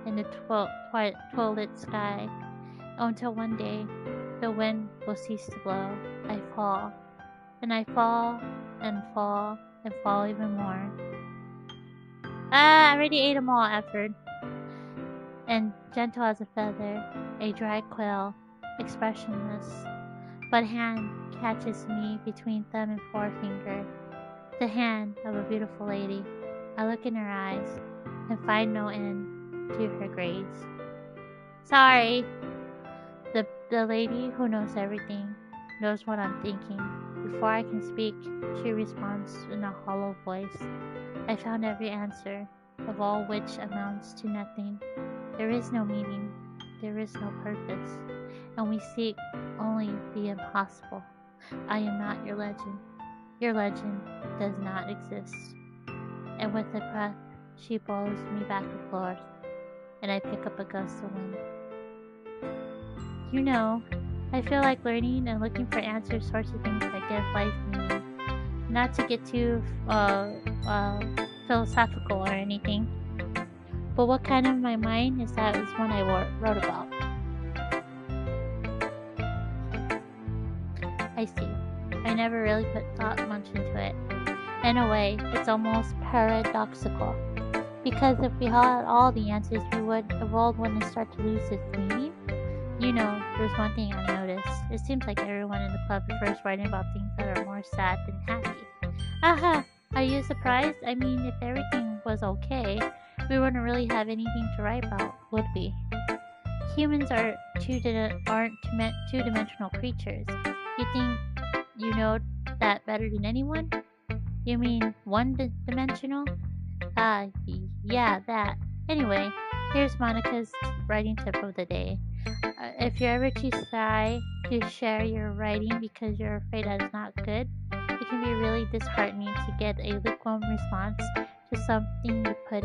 in the twilight sky, until one day the wind will cease to blow. I fall, and I fall, and fall, and fall even more. I already ate them all, effort. And gentle as a feather, a dry quail, expressionless, but hand catches me between thumb and forefinger. The hand of a beautiful lady. I look in her eyes and find no end to her grace. Sorry. The lady who knows everything knows what I'm thinking. Before I can speak, she responds in a hollow voice. I found every answer, of all which amounts to nothing. There is no meaning, there is no purpose, and we seek only the impossible. I am not your legend. Your legend does not exist. And with a breath, she blows me back and forth, and I pick up a gust of wind. You know, I feel like learning and looking for answers, sorts of things that give life meaning. Not to get too philosophical or anything, but what kind of my mind is that is one I wrote about. I see. I never really put thought much into it. In a way, it's almost paradoxical. Because if we had all the answers, the world wouldn't start to lose its meaning. You know, there's one thing I've noticed. It seems like everyone in the club prefers writing about things that are more sad than happy. Aha! Are you surprised? I mean, if everything was okay, we wouldn't really have anything to write about, would we? Humans aren't two-dimensional creatures. You think you know that better than anyone? You mean one-dimensional? Yeah, that. Anyway, here's Monica's writing tip of the day. If you're ever too shy to share your writing because you're afraid that it's not good, it can be really disheartening to get a lukewarm response to something you put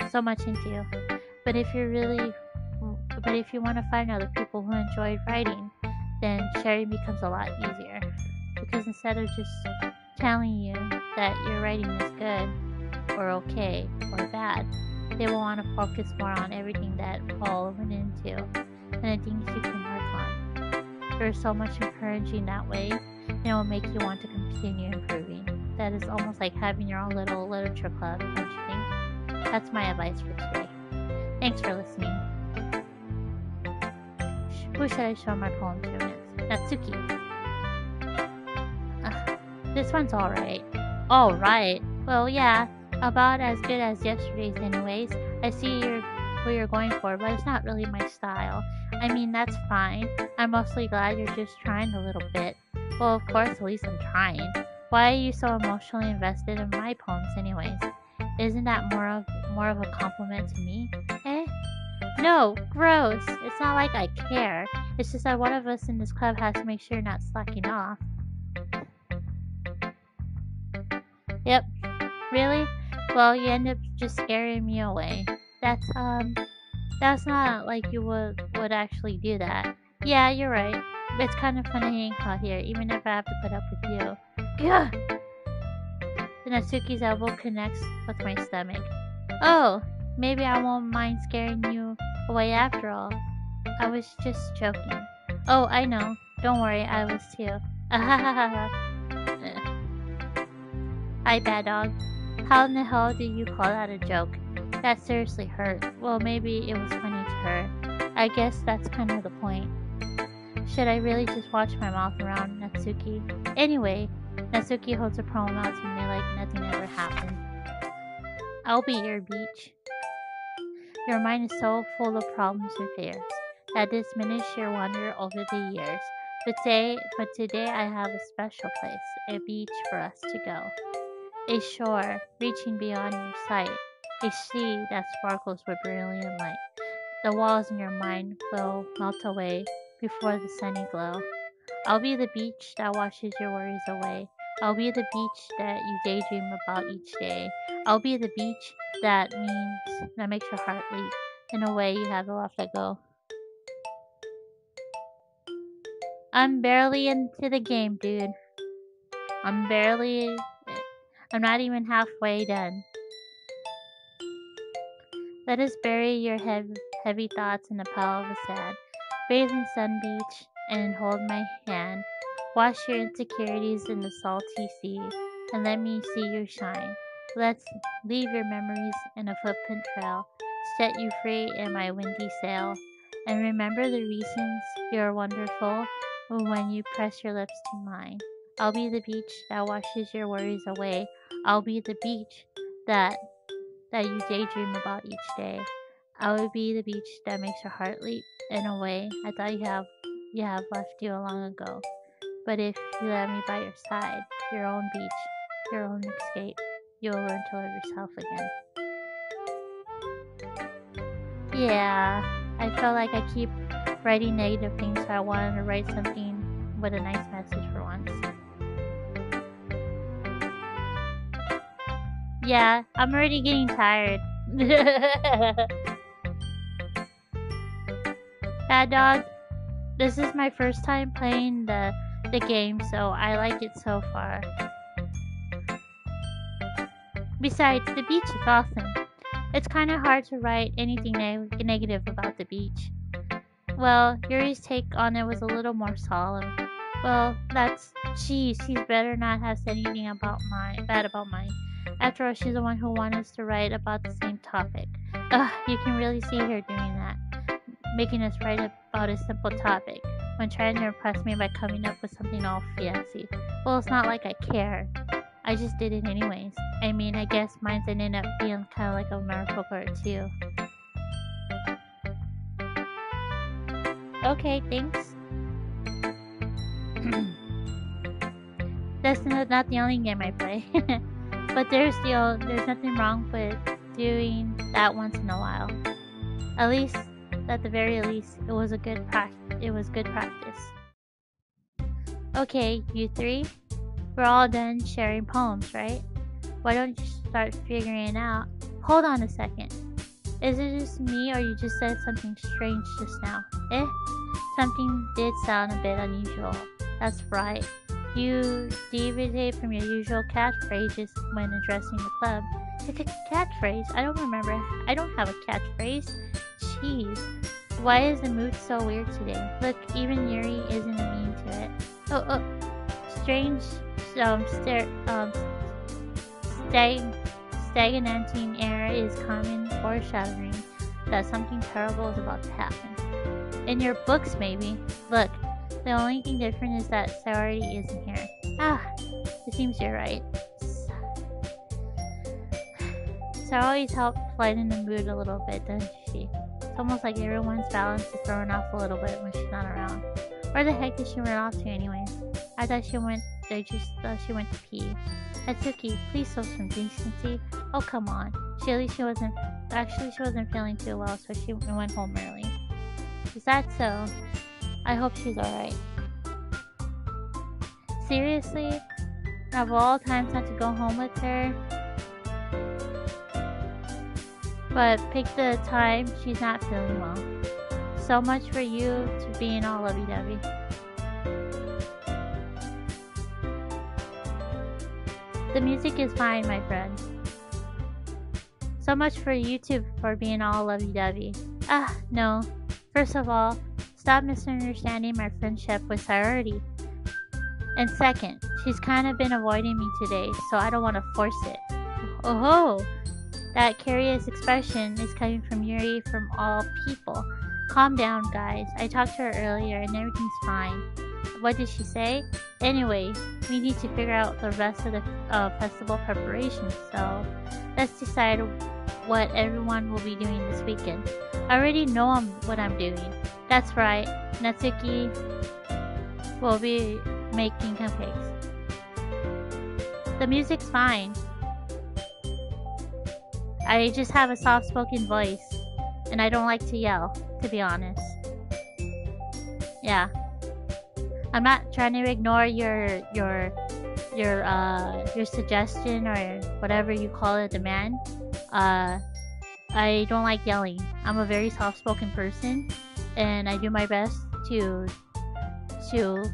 so much into. But if you want to find other people who enjoy writing, then sharing becomes a lot easier. Because instead of just telling you that your writing is good, or okay, or bad, they will want to focus more on everything that Paul went into and the things you can work on. There's so much encouraging that way, and it will make you want to continue improving. That is almost like having your own little literature club, don't you think? That's my advice for today. Thanks for listening. Who should I show my poem to next? Natsuki. This one's alright. Alright? Well, yeah. About as good as yesterday's anyways. I see what you're going for, but it's not really my style. I mean, that's fine. I'm mostly glad you're just trying a little bit. Well, of course, at least I'm trying. Why are you so emotionally invested in my poems anyways? Isn't that more of a compliment to me? Eh? No, gross. It's not like I care. It's just that one of us in this club has to make sure you're not slacking off. Yep. Really? Well, you end up just scaring me away. That's not like you would actually do that. Yeah, you're right. It's kind of fun to hang out here, even if I have to put up with you. Gah! Natsuki's elbow connects with my stomach. Oh, maybe I won't mind scaring you away after all. I was just joking. Oh, I know. Don't worry, I was too. Hi, bad dog. How in the hell did you call that a joke? That seriously hurt. Well, maybe it was funny to her. I guess that's kind of the point. Should I really just watch my mouth around Natsuki? Anyway, Natsuki holds a palm out to me like nothing ever happened. I'll be your beach. Your mind is so full of problems and fears that diminish your wonder over the years. But today I have a special place, a beach for us to go. A shore reaching beyond your sight, a sea that sparkles with brilliant light. The walls in your mind will melt away before the sunny glow. I'll be the beach that washes your worries away. I'll be the beach that you daydream about each day. I'll be the beach that makes your heart leap. In a way, you have to let go. I'm barely into the game, dude. I'm not even halfway done. Let us bury your heavy thoughts in a pile of sand. Bathe in sun beach and hold my hand. Wash your insecurities in the salty sea and let me see you shine. Let's leave your memories in a footprint trail. Set you free in my windy sail. And remember the reasons you're wonderful when you press your lips to mine. I'll be the beach that washes your worries away. I'll be the beach that you daydream about each day. I will be the beach that makes your heart leap. In a way, I thought you have left you long ago. But if you let me by your side, your own beach, your own escape, you'll learn to love yourself again. Yeah, I feel like I keep writing negative things, so I wanted to write something with a nice message for once. Yeah, I'm already getting tired. Bad dog, this is my first time playing the game, so I like it so far. Besides, the beach is awesome. It's kind of hard to write anything negative about the beach. Well, Yuri's take on it was a little more solemn. Well, jeez, he's better not have said anything bad about mine. After all, she's the one who wanted us to write about the same topic. Ugh, you can really see her doing that. Making us write about a simple topic, when trying to impress me by coming up with something all fancy. Well, it's not like I care. I just did it anyways. I mean, I guess mine ended up being kind of like a miracle part too. Okay, thanks. That's not the only game I play. But there's nothing wrong with doing that once in a while. At the very least, it was good practice. Okay, you three, we're all done sharing poems, right? Why don't you start figuring out? Hold on a second. Is it just me, or you just said something strange just now? Something did sound a bit unusual. That's right. You deviate from your usual catchphrases when addressing the club. Catchphrase? I don't remember. I don't have a catchphrase. Jeez. Why is the mood so weird today? Look, even Yuri isn't mean to it. Strange, stagnating air is common foreshadowing that something terrible is about to happen. In your books, maybe. Look, the only thing different is that Saori isn't here. It seems you're right. Saori's helped lighten the mood a little bit, doesn't she? It's almost like everyone's balance is thrown off a little bit when she's not around. Where the heck did she run off to anyways? I thought she went She went to pee. Natsuki, please show some decency. Oh, come on. She wasn't feeling too well, so she went home early. Is that so? I hope she's alright. Seriously? Of all times not to go home with her? But pick the time she's not feeling well. So much for you to being all lovey-dovey. The music is fine, my friend. So much for you two for being all lovey-dovey. Ah, no. First of all, stop misunderstanding my friendship with Sayori. And second, she's kind of been avoiding me today, so I don't want to force it. Oh, that curious expression is coming from Yuri from all people. Calm down, guys. I talked to her earlier and everything's fine. What did she say? Anyway, we need to figure out the rest of the festival preparations, so let's decide what everyone will be doing this weekend. I already know what I'm doing. That's right, Natsuki will be making cupcakes. The music's fine. I just have a soft-spoken voice, and I don't like to yell, to be honest. Yeah. I'm not trying to ignore your suggestion or whatever you call it, demand. I don't like yelling. I'm a very soft-spoken person, and I do my best to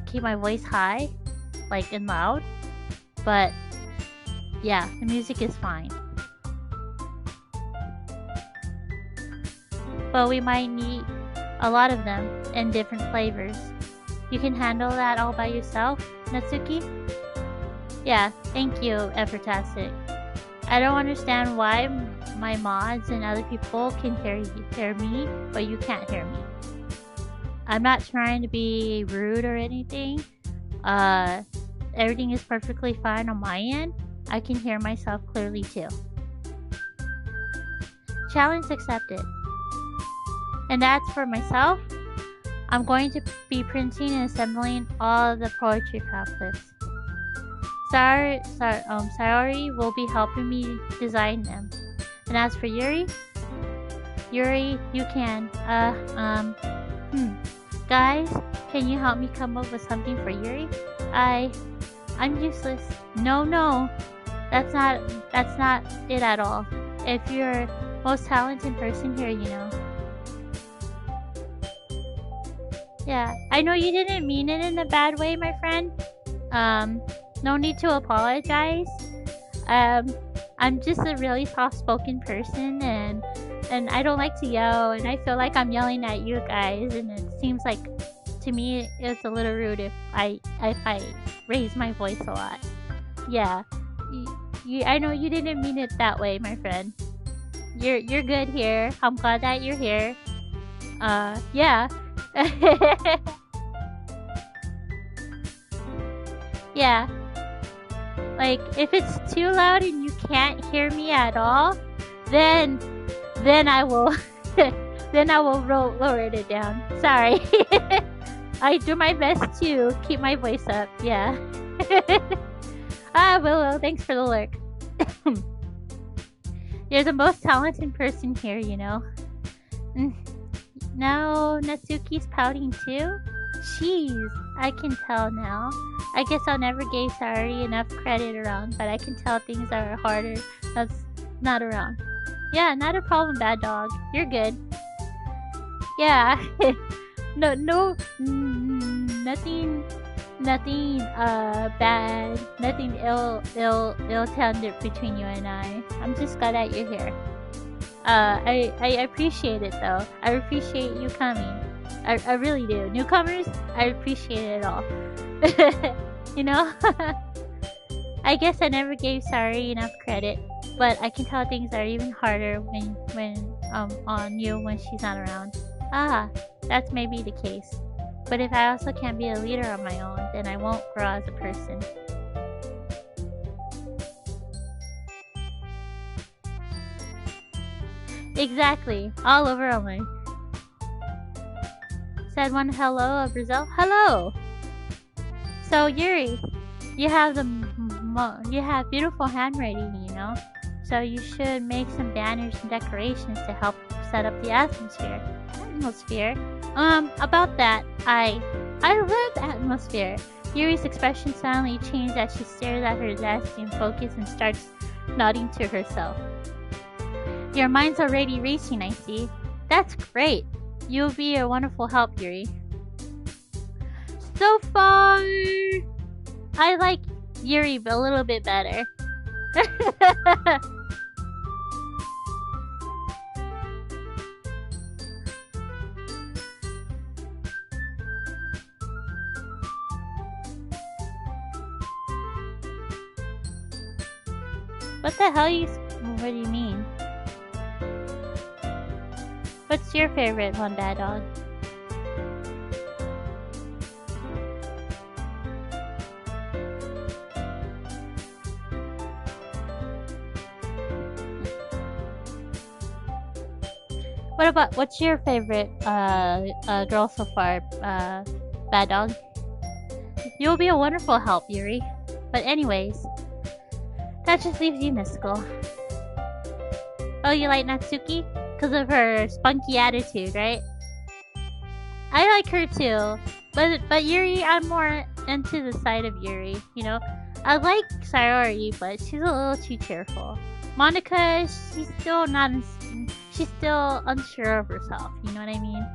keep my voice high, like and loud. But yeah, the music is fine. But we might need a lot of them in different flavors. You can handle that all by yourself, Natsuki? Yeah, thank you, Evertastic. I don't understand why my mods and other people can hear me, but you can't hear me. I'm not trying to be rude or anything. Everything is perfectly fine on my end. I can hear myself clearly too. Challenge accepted. And as for myself, I'm going to be printing and assembling all the poetry pamphlets. Sayori will be helping me design them. And as for Yuri, you can. Guys, can you help me come up with something for Yuri? I'm useless. No, that's not it at all. If you're most talented person here, you know. Yeah, I know you didn't mean it in a bad way, my friend. No need to apologize. I'm just a really soft-spoken person, and I don't like to yell, and I feel like I'm yelling at you guys, and it seems like to me it's a little rude if I raise my voice a lot. Yeah, I know you didn't mean it that way, my friend. You're good here. I'm glad that you're here. Yeah. Yeah. Like, if it's too loud and you can't hear me at all, then I will lower it down. Sorry. I do my best to keep my voice up. Yeah. Willow, thanks for the lurk. You're the most talented person here, you know. Now Natsuki's pouting too? Jeez, I can tell now. I guess I'll never give Sayori enough credit around, but I can tell things are harder that's not around. Yeah, not a problem, bad dog. You're good. Yeah. Nothing bad, nothing ill-tended between you and I. I'm just glad that you're here. I appreciate it though. I appreciate you coming. I really do. Newcomers, I appreciate it all. You know? I guess I never gave Sayori enough credit, but I can tell things are even harder when on you when she's not around. That's maybe the case. But if I also can't be a leader on my own, then I won't grow as a person. Exactly. All over on my. Said one hello of Brazil. Hello! So, Yuri, you have beautiful handwriting, you know. So you should make some banners and decorations to help set up the atmosphere. Atmosphere. About that, I love atmosphere. Yuri's expression suddenly changed as she stared at her desk in focus and starts nodding to herself. Your mind's already racing, I see. That's great. You'll be a wonderful help, Yuri. So far, I like Yuri a little bit better. What the hell what do you mean? What's your favorite one, Bad Dog? What's your favorite girl so far, Bad Dog? You'll be a wonderful help, Yuri. But anyways, that just leaves you, Mystical. Oh, you like Natsuki? Because of her spunky attitude, right? I like her too. But Yuri, I'm more into the side of Yuri, you know? I like Sayori, but she's a little too cheerful. Monica, she's still unsure of herself, you know what I mean?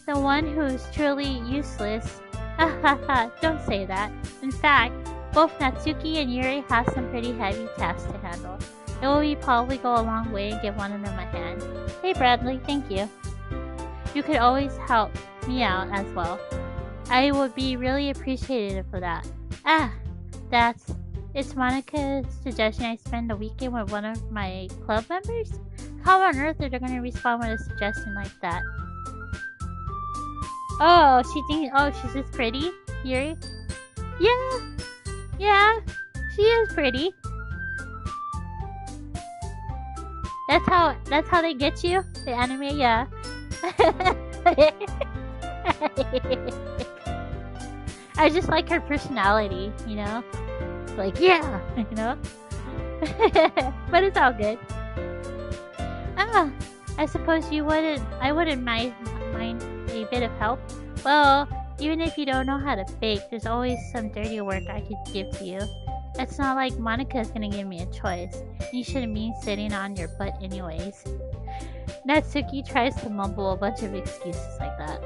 The one who's truly useless. Don't say that. In fact, both Natsuki and Yuri have some pretty heavy tasks to handle. It will probably go a long way and give one of them a hand. Hey Bradley, thank you. You could always help me out as well. I would be really appreciative for that. It's Monica's suggestion I spend a weekend with one of my club members? How on earth are they going to respond with a suggestion like that? Oh, she's just pretty? Yuri? Yeah, she is pretty. That's how they get you? The anime, yeah. I just like her personality, you know? Like, yeah, you know? But it's all good. I suppose I wouldn't mind a bit of help. Well, even if you don't know how to bake, there's always some dirty work I could give to you. It's not like Monica's gonna give me a choice. You shouldn't be sitting on your butt anyways. Natsuki tries to mumble a bunch of excuses like that.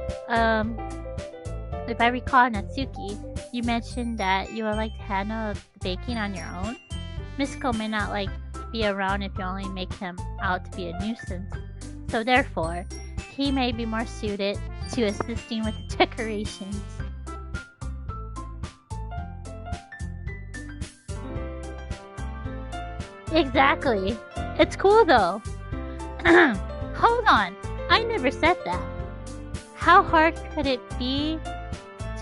If I recall, Natsuki, you mentioned that you would like to handle the baking on your own. Misako may not be around if you only make him out to be a nuisance. So therefore, he may be more suited to assisting with the decorations. Exactly. It's cool though. Hold on. I never said that. How hard could it be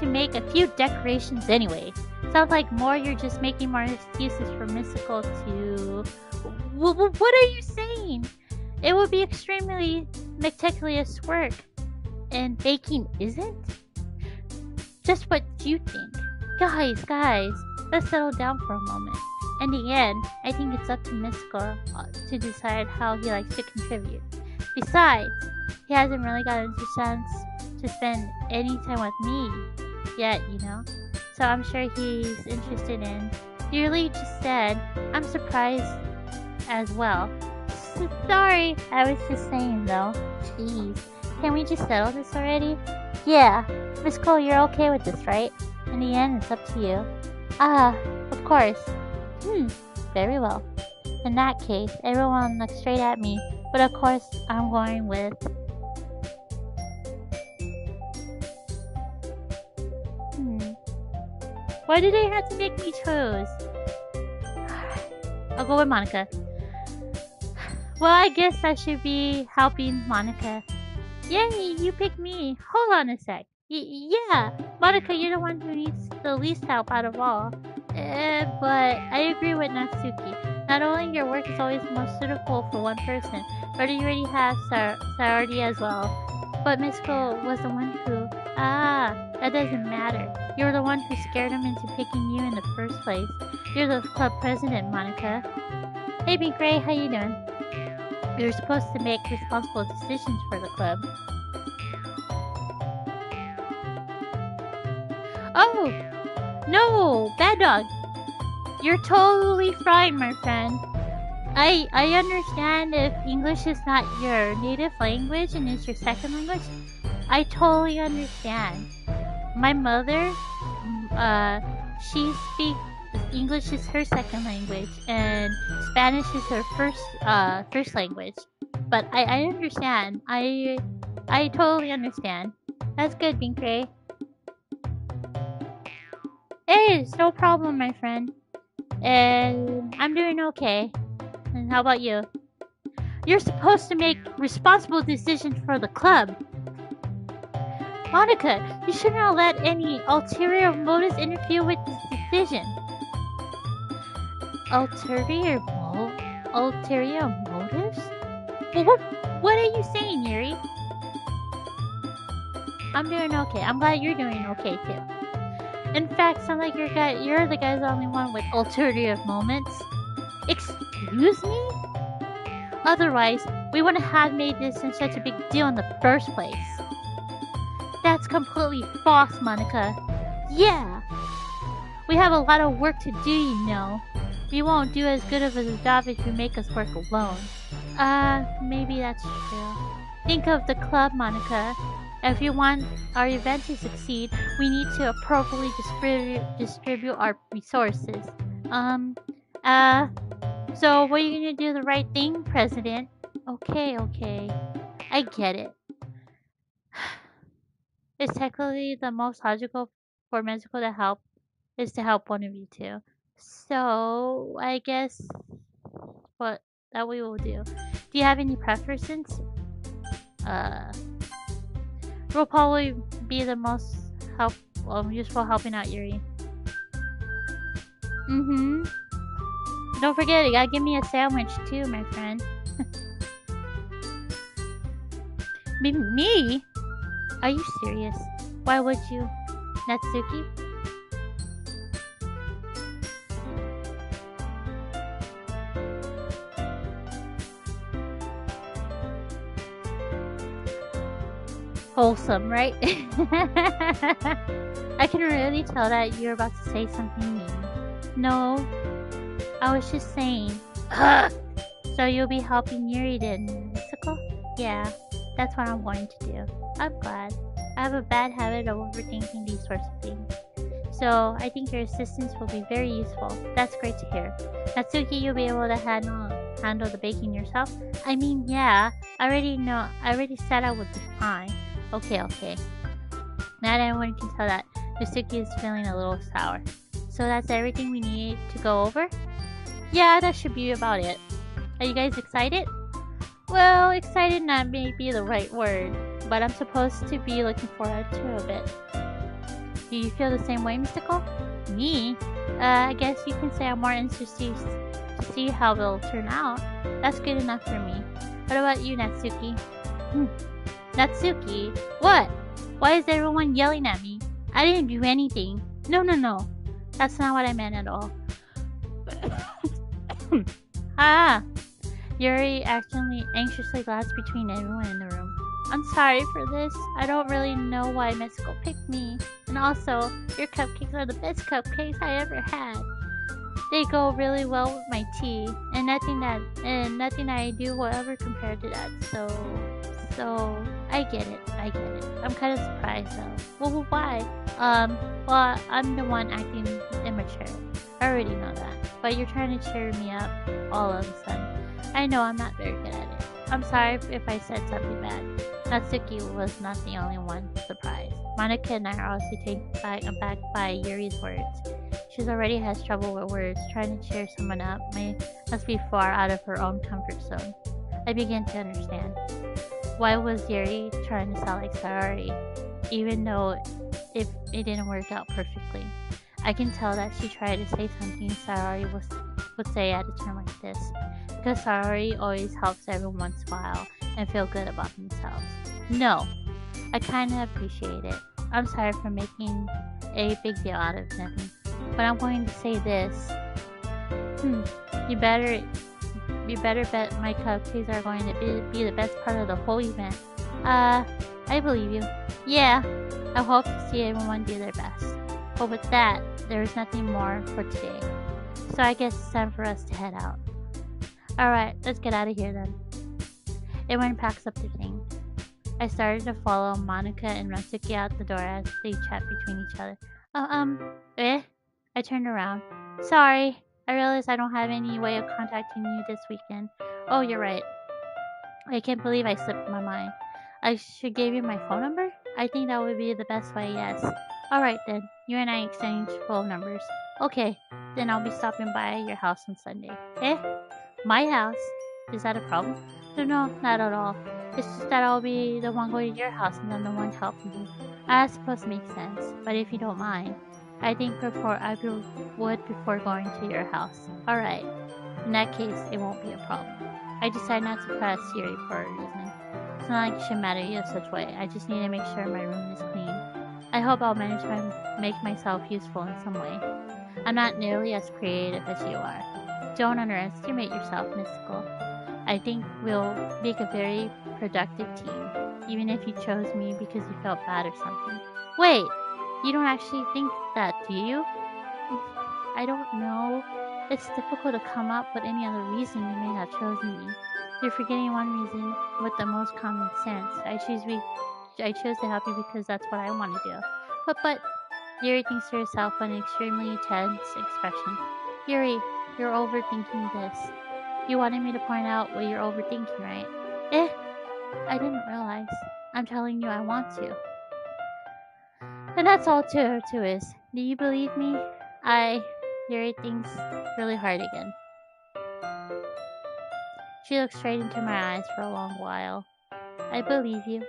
to make a few decorations anyway? Sounds like you're just making more excuses for Mystical to... What are you saying? It would be extremely meticulous work. And baking isn't? Just what you think. Guys, let's settle down for a moment. In the end, I think it's up to Mystical to decide how he likes to contribute. Besides, he hasn't really gotten the chance to spend any time with me yet, you know? So I'm sure he's interested in. Yuri just said, I'm surprised as well. Sorry, I was just saying though. Jeez, can we just settle this already? Yeah, Miss Cole, you're okay with this, right? In the end, it's up to you. Of course. Very well. In that case, everyone looks straight at me, but of course, I'm going with... Why do they have to make me choose? I'll go with Monica. Well, I guess I should be helping Monica. Yay, you picked me. Hold on a sec. Yeah, Monica, you're the one who needs the least help out of all. But I agree with Natsuki. Not only your work is always most suitable for one person, but you already have Sayori as well. But Miss Ko was the one who... that doesn't matter. You're the one who scared him into picking you in the first place. You're the club president, Monica. Hey, Big Gray, how you doing? You're supposed to make responsible decisions for the club. Oh! No! Bad dog! You're totally fine, my friend. I understand if English is not your native language and it's your second language. I totally understand. My mother, she speaks English is her second language and Spanish is her first language. But I understand. I totally understand. That's good, Binkray. Hey, it's no problem, my friend. And I'm doing okay. And how about you? You're supposed to make responsible decisions for the club. Monica, you should not let any ulterior motives interfere with this decision. Ulterior motives? Well, what are you saying, Yuri? I'm doing okay. I'm glad you're doing okay too. In fact, sounds like you're the guy's only one with ulterior moments. Excuse me? Otherwise, we wouldn't have made this in such a big deal in the first place. That's completely false, Monica. Yeah. We have a lot of work to do, you know. We won't do as good of a job if you make us work alone. Maybe that's true. Think of the club, Monica. If you want our event to succeed, we need to appropriately distribute our resources. So what are you gonna do the right thing, President? Okay. I get it. It's technically the most logical for Mexico to help is to help one of you two. So I guess what that we will do. Do you have any preferences? Will probably be the most useful helping out Yuri. Don't forget, you gotta give me a sandwich too, my friend. Me? Are you serious? Why would you? Natsuki? Wholesome, right? I can really tell that you're about to say something mean. No, I was just saying. So you'll be helping Yuri then, Mitsuko? Yeah, that's what I'm going to do. I'm glad. I have a bad habit of overthinking these sorts of things. So I think your assistance will be very useful. That's great to hear. Natsuki, you'll be able to handle the baking yourself? I mean, yeah. I already said I would be fine. Okay. Now that everyone can tell that Natsuki is feeling a little sour. So that's everything we need to go over? Yeah, that should be about it. Are you guys excited? Well, excited not may be the right word, but I'm supposed to be looking forward to a bit. Do you feel the same way, Mystical? Me? I guess you can say I'm more interested to see how it'll turn out. That's good enough for me. What about you, Natsuki? Natsuki? What? Why is everyone yelling at me? I didn't do anything. No. That's not what I meant at all. Yuri anxiously glanced between everyone in the room. I'm sorry for this. I don't really know why Mexico picked me. And also, your cupcakes are the best cupcakes I ever had. They go really well with my tea, and nothing I do will ever compare to that. So I get it. I'm kind of surprised though. Well, why? Well, I'm the one acting immature. I already know that. But you're trying to cheer me up all of a sudden. I know I'm not very good at it. I'm sorry if I said something bad. Natsuki was not the only one surprised. Monica and I are also taken aback by Yuri's words. She already has trouble with words. Trying to cheer someone up must be far out of her own comfort zone. I begin to understand. Why was Yuri trying to sound like Sayori, even though it didn't work out perfectly? I can tell that she tried to say something Sayori would say at a time like this, because Sayori always helps every once in a while and feel good about themselves. No, I kind of appreciate it. I'm sorry for making a big deal out of nothing. But I'm going to say this. You better bet my cupcakes are going to be the best part of the whole event. I believe you. Yeah, I hope to see everyone do their best. But with that, there is nothing more for today. So I guess it's time for us to head out. Alright, let's get out of here then. Everyone packs up their things. I started to follow Monica and Natsuki out the door as they chat between each other. I turned around. Sorry, I realized I don't have any way of contacting you this weekend. Oh, you're right. I can't believe I slipped my mind. I should give you my phone number? I think that would be the best way, yes. Alright then, you and I exchange phone numbers. Okay, then I'll be stopping by your house on Sunday. My house? Is that a problem? No, not at all. It's just that I'll be the one going to your house and I'm the one helping you. I suppose it makes sense, but if you don't mind, I think I would before going to your house. Alright. In that case, it won't be a problem. I decided not to press Yuri for a reason. It's not like it should matter in such way. I just need to make sure my room is clean. I hope I'll manage to make myself useful in some way. I'm not nearly as creative as you are. Don't underestimate yourself, Mystical. I think we'll make a very productive team, even if you chose me because you felt bad or something. Wait, you don't actually think that, do you? I don't know. It's difficult to come up with any other reason you may have chosen me. You're forgetting one reason with the most common sense. I chose to help you because that's what I want to do. But Yuri thinks to herself with an extremely tense expression. Yuri, you're overthinking this. You wanted me to point out what you're overthinking, right? I didn't realize. I'm telling you I want to. And that's all to is. Do you believe me? Yuri thinks really hard again. She looks straight into my eyes for a long while. I believe you.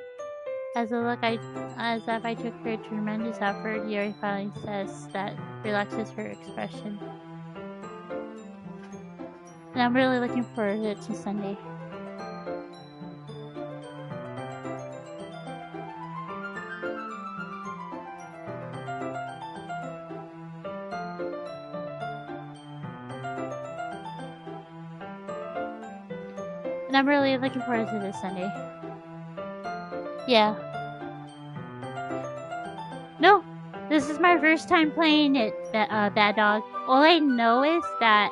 As if I took her tremendous effort, Yuri finally says that relaxes her expression. And I'm really looking forward to Sunday. And I'm really looking forward to this Sunday. Yeah. No, this is my first time playing it, Bad Dog. All I know is that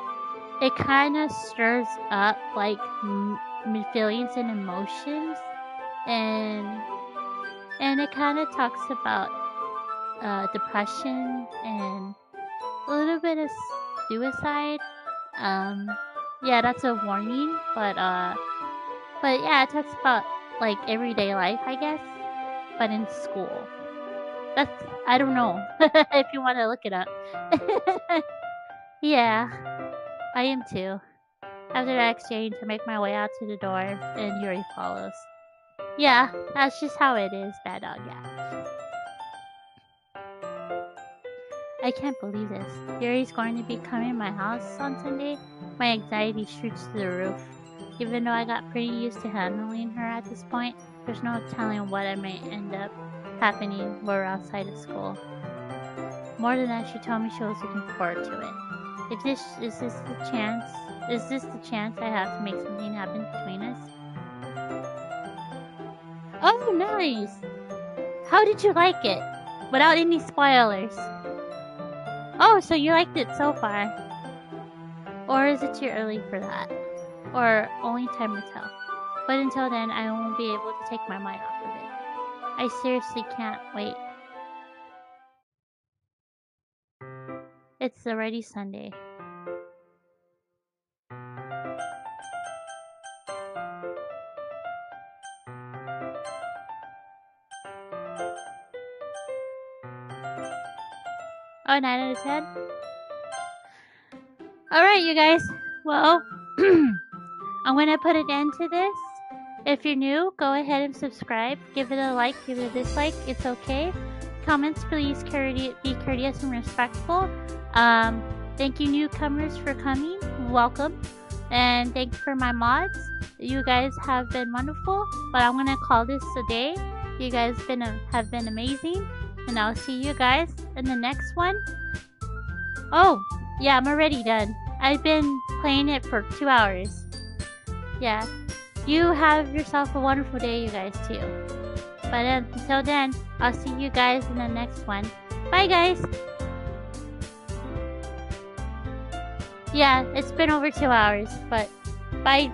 it kind of stirs up like feelings and emotions, and it kind of talks about depression and a little bit of suicide. Yeah, that's a warning, but yeah, it talks about like everyday life, I guess, but in school. I don't know if you want to look it up. Yeah, I am too. After that exchange, I make my way out to the door, and Yuri follows. Yeah, that's just how it is, Bad Dog, yeah. I can't believe this. Yuri's going to be coming to my house on Sunday. My anxiety shoots through the roof. Even though I got pretty used to handling her at this point, there's no telling what I may end up happening when we're outside of school. More than that, she told me she was looking forward to it. Is this the chance I have to make something happen between us? Oh, nice! How did you like it? Without any spoilers. Oh, so you liked it so far. Or is it too early for that? Or only time will tell. But until then, I won't be able to take my mind off of it. I seriously can't wait. It's already Sunday. Oh, 9 out of 10? Alright, you guys. Well, I'm gonna put an end to this. If you're new, go ahead and subscribe. Give it a like, give it a dislike. It's okay. Comments, please be courteous and respectful. Thank you newcomers for coming. Welcome. And thanks for my mods. You guys have been wonderful. But I'm gonna call this a day. You guys have been amazing. And I'll see you guys in the next one. Oh, yeah, I'm already done. I've been playing it for 2 hours. Yeah. You have yourself a wonderful day, you guys, too. But until then, I'll see you guys in the next one. Bye, guys. Yeah, it's been over 2 hours, but bye.